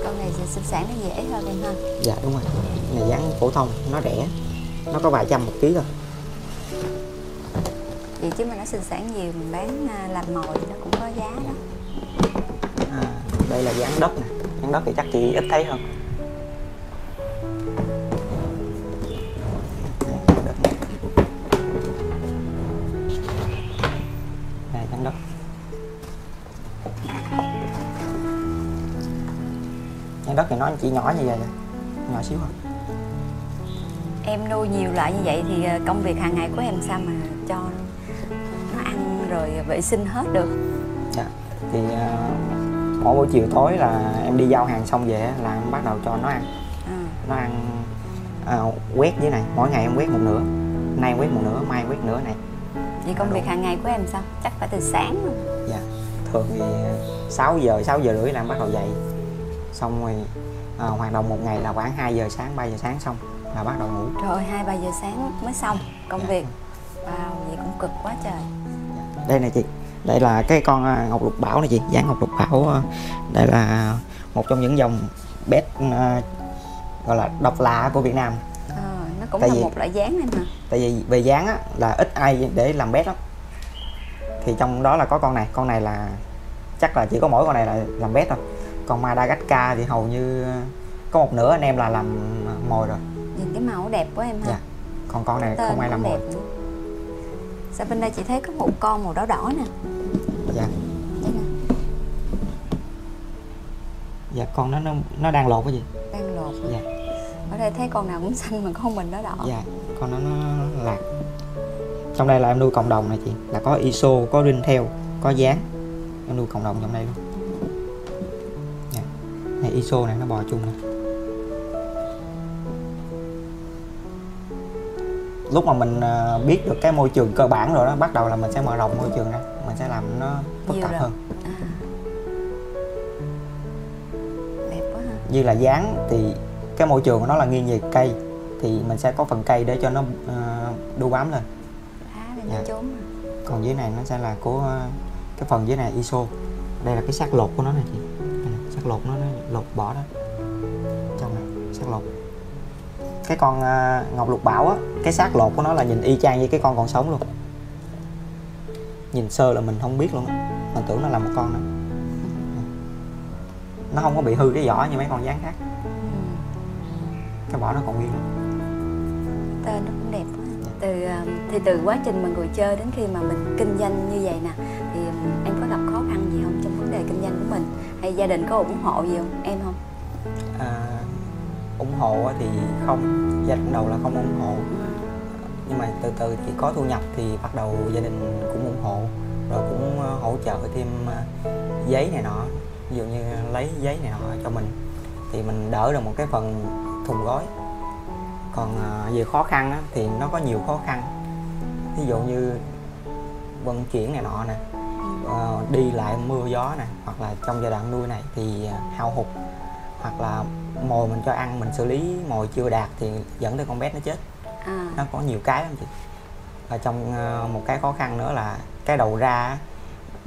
Speaker 2: Con này sinh sản nó dễ hơn em ha.
Speaker 1: Dạ đúng rồi. Này dáng phổ thông, nó rẻ. Nó có vài trăm một ký thôi.
Speaker 2: Vậy chứ mà nó sinh sản nhiều mình bán làm mồi thì nó cũng có giá đó.
Speaker 1: Đây là dáng đất nè. Dáng đất thì chắc chị ít thấy hơn. Đây dáng đất. Dáng đất thì nó chỉ nhỏ như vậy thôi. Nhỏ xíu thôi.
Speaker 2: Em nuôi nhiều loại như vậy thì công việc hàng ngày của em sao mà cho nó ăn rồi vệ sinh hết được?
Speaker 1: Dạ. Thì mỗi buổi chiều tối là em đi giao hàng xong về là em bắt đầu cho nó ăn. Nó ăn quét dưới này, mỗi ngày em quét một nửa. Nay quét một nửa, mai quét nửa này.
Speaker 2: Vậy công việc hàng ngày của em sao? Chắc phải từ sáng luôn.
Speaker 1: Dạ. Thường thì 6 giờ rưỡi là em bắt đầu dậy. Xong rồi hoạt động một ngày là khoảng 2 giờ sáng, 3 giờ sáng xong là bắt đầu ngủ.
Speaker 2: Trời ơi, 2-3 giờ sáng mới xong công việc. Wow, vậy cũng cực quá trời.
Speaker 1: Đây nè chị, đây là cái con ngọc lục bảo này chị, dáng ngọc lục bảo. Đây là một trong những dòng pet gọi là độc lạ của Việt Nam.
Speaker 2: Nó cũng là một loại dáng này mà.
Speaker 1: Tại vì về dáng á, là ít ai để làm pet lắm. Thì trong đó là có con này là chắc là chỉ có mỗi con này là làm pet thôi. Còn Madagascar thì hầu như có một nửa anh em là làm mồi rồi.
Speaker 2: Nhìn cái màu đẹp quá em ha.
Speaker 1: Dạ. Còn con này không ai làm mồi.
Speaker 2: Sao bên đây chị thấy có một con màu đỏ đỏ nè.
Speaker 1: Dạ.
Speaker 2: Đây nè.
Speaker 1: Dạ, con nó đang lột cái gì?
Speaker 2: Đang lột.
Speaker 1: Dạ.
Speaker 2: Ở đây thấy con nào cũng xanh mà con mình nó đỏ.
Speaker 1: Dạ, con nó lạc. Trong đây là em nuôi cộng đồng này chị, là có ISO, có rintail, có dáng. Em nuôi cộng đồng trong đây luôn. Dạ. Này ISO này nó bò chung này. Lúc mà mình biết được cái môi trường cơ bản rồi đó, bắt đầu là mình sẽ mở rộng môi trường ra, mình sẽ làm nó phức tạp hơn.
Speaker 2: Đẹp quá ha.
Speaker 1: Như là dáng thì cái môi trường của nó là nghiêng về cây, thì mình sẽ có phần cây để cho nó đu bám lên.
Speaker 2: Dạ. Trốn.
Speaker 1: Còn dưới này nó sẽ là của cái phần dưới này ISO. Đây là cái xác lột của nó này chị. Xác lột nó lột bỏ đó. Trong này xác lột. Cái con ngọc lục bảo á, cái xác lột của nó là nhìn y chang như cái con còn sống luôn. Nhìn sơ là mình không biết luôn á, mình tưởng nó là một con nữa. Nó không có bị hư cái vỏ như mấy con dáng khác. Cái vỏ nó còn nguyên luôn.
Speaker 2: Tên nó cũng đẹp quá. Từ quá trình mà người chơi đến khi mà mình kinh doanh như vậy nè, thì em có gặp khó khăn gì không trong vấn đề kinh doanh của mình, hay gia đình có ủng hộ gì không em không?
Speaker 1: Ủng hộ thì không, giai đoạn đầu là không ủng hộ, nhưng mà từ từ thì có thu nhập thì bắt đầu gia đình cũng ủng hộ, rồi cũng hỗ trợ thêm giấy này nọ, ví dụ như lấy giấy này nọ cho mình thì mình đỡ được một cái phần thùng gói. Còn về khó khăn á, thì nó có nhiều khó khăn, ví dụ như vận chuyển này nọ nè, đi lại mưa gió nè, hoặc là trong giai đoạn nuôi này thì hao hụt, hoặc là mồi mình cho ăn mình xử lý mồi chưa đạt thì dẫn tới con bé nó chết. Nó có nhiều cái lắm chị. Và trong một cái khó khăn nữa là cái đầu ra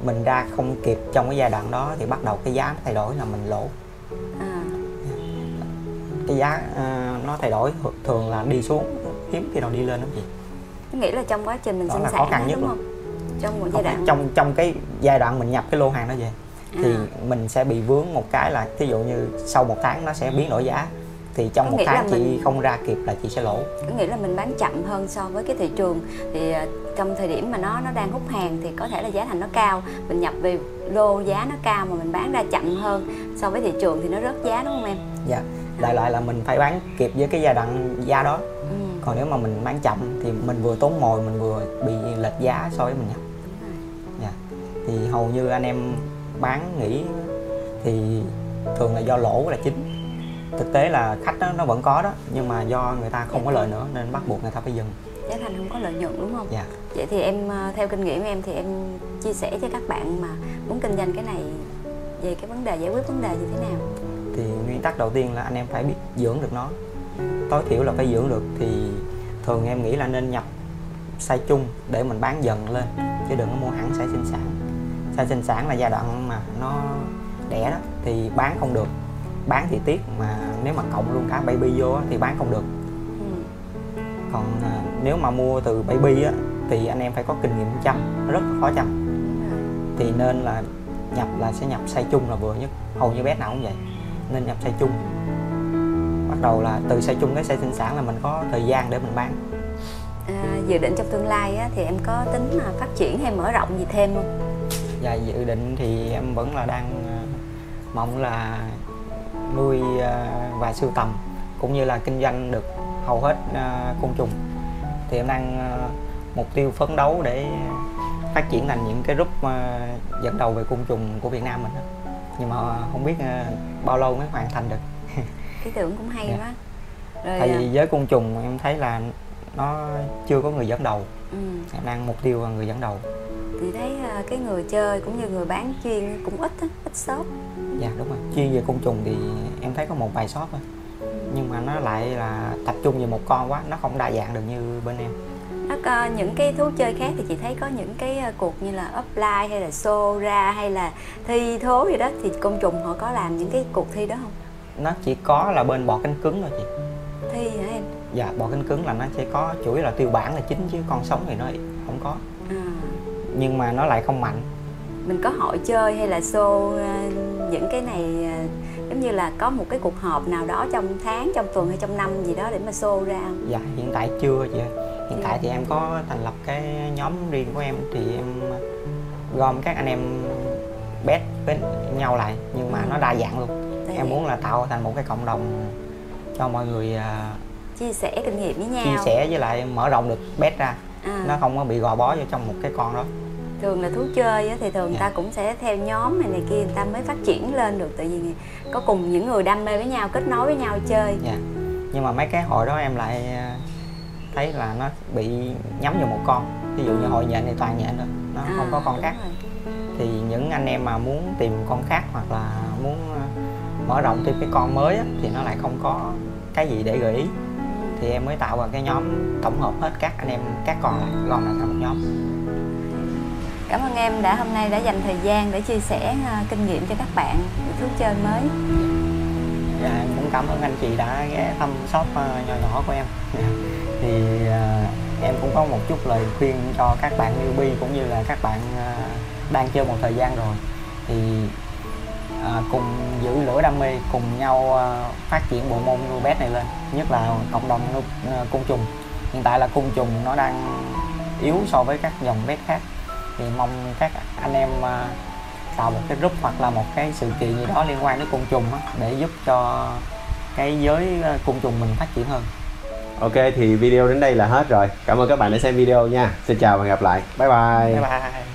Speaker 1: mình ra không kịp trong cái giai đoạn đó thì bắt đầu cái giá nó thay đổi là mình lỗ. Cái giá nó thay đổi thường là đi xuống, hiếm khi nào đi lên lắm chị.
Speaker 2: Tôi nghĩ là trong quá trình mình sinh sản
Speaker 1: khó khăn nhất
Speaker 2: đúng không? Trong một giai đoạn
Speaker 1: trong cái giai đoạn mình nhập cái lô hàng đó về thì mình sẽ bị vướng một cái là ví dụ như sau một tháng nó sẽ biến đổi giá, thì trong một tháng chị không ra kịp là chị sẽ lỗ.
Speaker 2: Có nghĩa là mình bán chậm hơn so với cái thị trường, thì trong thời điểm mà nó đang hút hàng thì có thể là giá thành nó cao, mình nhập về lô giá nó cao mà mình bán ra chậm hơn so với thị trường thì nó rớt giá đúng không em?
Speaker 1: Dạ. Đại loại là mình phải bán kịp với cái giai đoạn giá đó. Còn nếu mà mình bán chậm thì mình vừa tốn mồi, mình vừa bị lệch giá so với mình nhập. Dạ. Thì hầu như anh em bán nghỉ thì thường là do lỗ là chính. Thực tế là khách đó, nó vẫn có đó, nhưng mà do người ta không có lợi nữa nên bắt buộc người ta phải dừng.
Speaker 2: Giá thành không có lợi nhuận đúng không?
Speaker 1: Dạ.
Speaker 2: Vậy thì em theo kinh nghiệm em thì em chia sẻ cho các bạn mà muốn kinh doanh cái này về cái vấn đề giải quyết vấn đề như thế nào?
Speaker 1: Thì nguyên tắc đầu tiên là anh em phải biết dưỡng được nó, tối thiểu là phải dưỡng được. Thì thường em nghĩ là nên nhập size chung để mình bán dần lên, chứ đừng có mua hẳn size sinh sản. Size sinh sản là giai đoạn mà nó đẻ đó thì bán không được, bán thì tiếc, mà nếu mà cộng luôn cả baby vô thì bán không được. Còn nếu mà mua từ baby á thì anh em phải có kinh nghiệm chăm, nó rất là khó chăm. Thì nên là nhập là sẽ nhập size chung là vừa nhất, hầu như bé nào cũng vậy, nên nhập size chung. Bắt đầu là từ size chung tới size sinh sản là mình có thời gian để mình bán.
Speaker 2: Dự định trong tương lai á, thì em có tính mà phát triển hay mở rộng gì thêm không?
Speaker 1: Dạ, dự định thì em vẫn là đang mong là nuôi và sưu tầm cũng như là kinh doanh được hầu hết côn trùng. Thì em đang mục tiêu phấn đấu để phát triển thành những cái group dẫn đầu về côn trùng của Việt Nam mình. Nhưng mà không biết bao lâu mới hoàn thành được.
Speaker 2: Ý tưởng cũng hay quá.
Speaker 1: Rồi, tại vì với côn trùng em thấy là nó chưa có người dẫn đầu. Em đang mục tiêu là người dẫn đầu.
Speaker 2: Thì thấy cái người chơi cũng như người bán chuyên cũng ít á, ít shop.
Speaker 1: Dạ đúng rồi, chuyên về côn trùng thì em thấy có một vài shop thôi. Nhưng mà nó lại là tập trung về một con quá, nó không đa dạng được như bên em.
Speaker 2: Những cái thú chơi khác thì chị thấy có những cái cuộc như là offline hay là show ra hay là thi thố gì đó, thì côn trùng họ có làm những cái cuộc thi đó không?
Speaker 1: Nó chỉ có là bên bọ cánh cứng thôi chị.
Speaker 2: Thi hả em?
Speaker 1: Dạ, bọ cánh cứng là nó chỉ có chủ yếu là tiêu bản là chính, chứ con sống thì nó không có. Nhưng mà nó lại không mạnh.
Speaker 2: Mình có hội chơi hay là show những cái này giống như là có một cái cuộc họp nào đó trong tháng, trong tuần hay trong năm gì đó để mà show ra không?
Speaker 1: Dạ, hiện tại chưa chị ơi. Hiện tại thì em có thành lập cái nhóm riêng của em, thì em gom các anh em bet với nhau lại, nhưng mà nó đa dạng luôn. Em muốn là tạo thành một cái cộng đồng cho mọi người
Speaker 2: chia sẻ kinh nghiệm với nhau,
Speaker 1: chia sẻ với lại mở rộng được bet ra. Nó không có bị gò bó vô trong một cái con đó.
Speaker 2: Thường là thú chơi thì thường người ta cũng sẽ theo nhóm này kia, người ta mới phát triển lên được, tại vì có cùng những người đam mê với nhau, kết nối với nhau chơi.
Speaker 1: Nhưng mà mấy cái hội đó em lại thấy là nó bị nhắm vào một con. Ví dụ như hội nhện thì toàn nhện thôi, nó không có con khác. Thì những anh em mà muốn tìm con khác hoặc là muốn mở rộng thêm cái con mới á, thì nó lại không có cái gì để gợi ý. Thì em mới tạo ra cái nhóm tổng hợp hết các anh em, các con lại, gom lại thành một nhóm.
Speaker 2: Cảm ơn em hôm nay đã dành thời gian để chia sẻ kinh nghiệm cho các bạn thú chơi mới.
Speaker 1: Dạ, em cũng cảm ơn anh chị đã ghé thăm shop nhỏ nhỏ của em. Thì em cũng có một chút lời khuyên cho các bạn newbie cũng như là các bạn đang chơi một thời gian rồi. Thì cùng giữ lửa đam mê, cùng nhau phát triển bộ môn nuôi bet này lên. Nhất là cộng đồng nuôi côn trùng. Hiện tại là côn trùng nó đang yếu so với các dòng bet khác. Thì mong các anh em tạo một cái group hoặc là một cái sự kiện gì đó liên quan đến côn trùng để giúp cho cái giới côn trùng mình phát triển hơn.
Speaker 3: Ok, thì video đến đây là hết rồi. Cảm ơn các bạn đã xem video nha. Xin chào và hẹn gặp lại. Bye bye.
Speaker 1: Bye bye.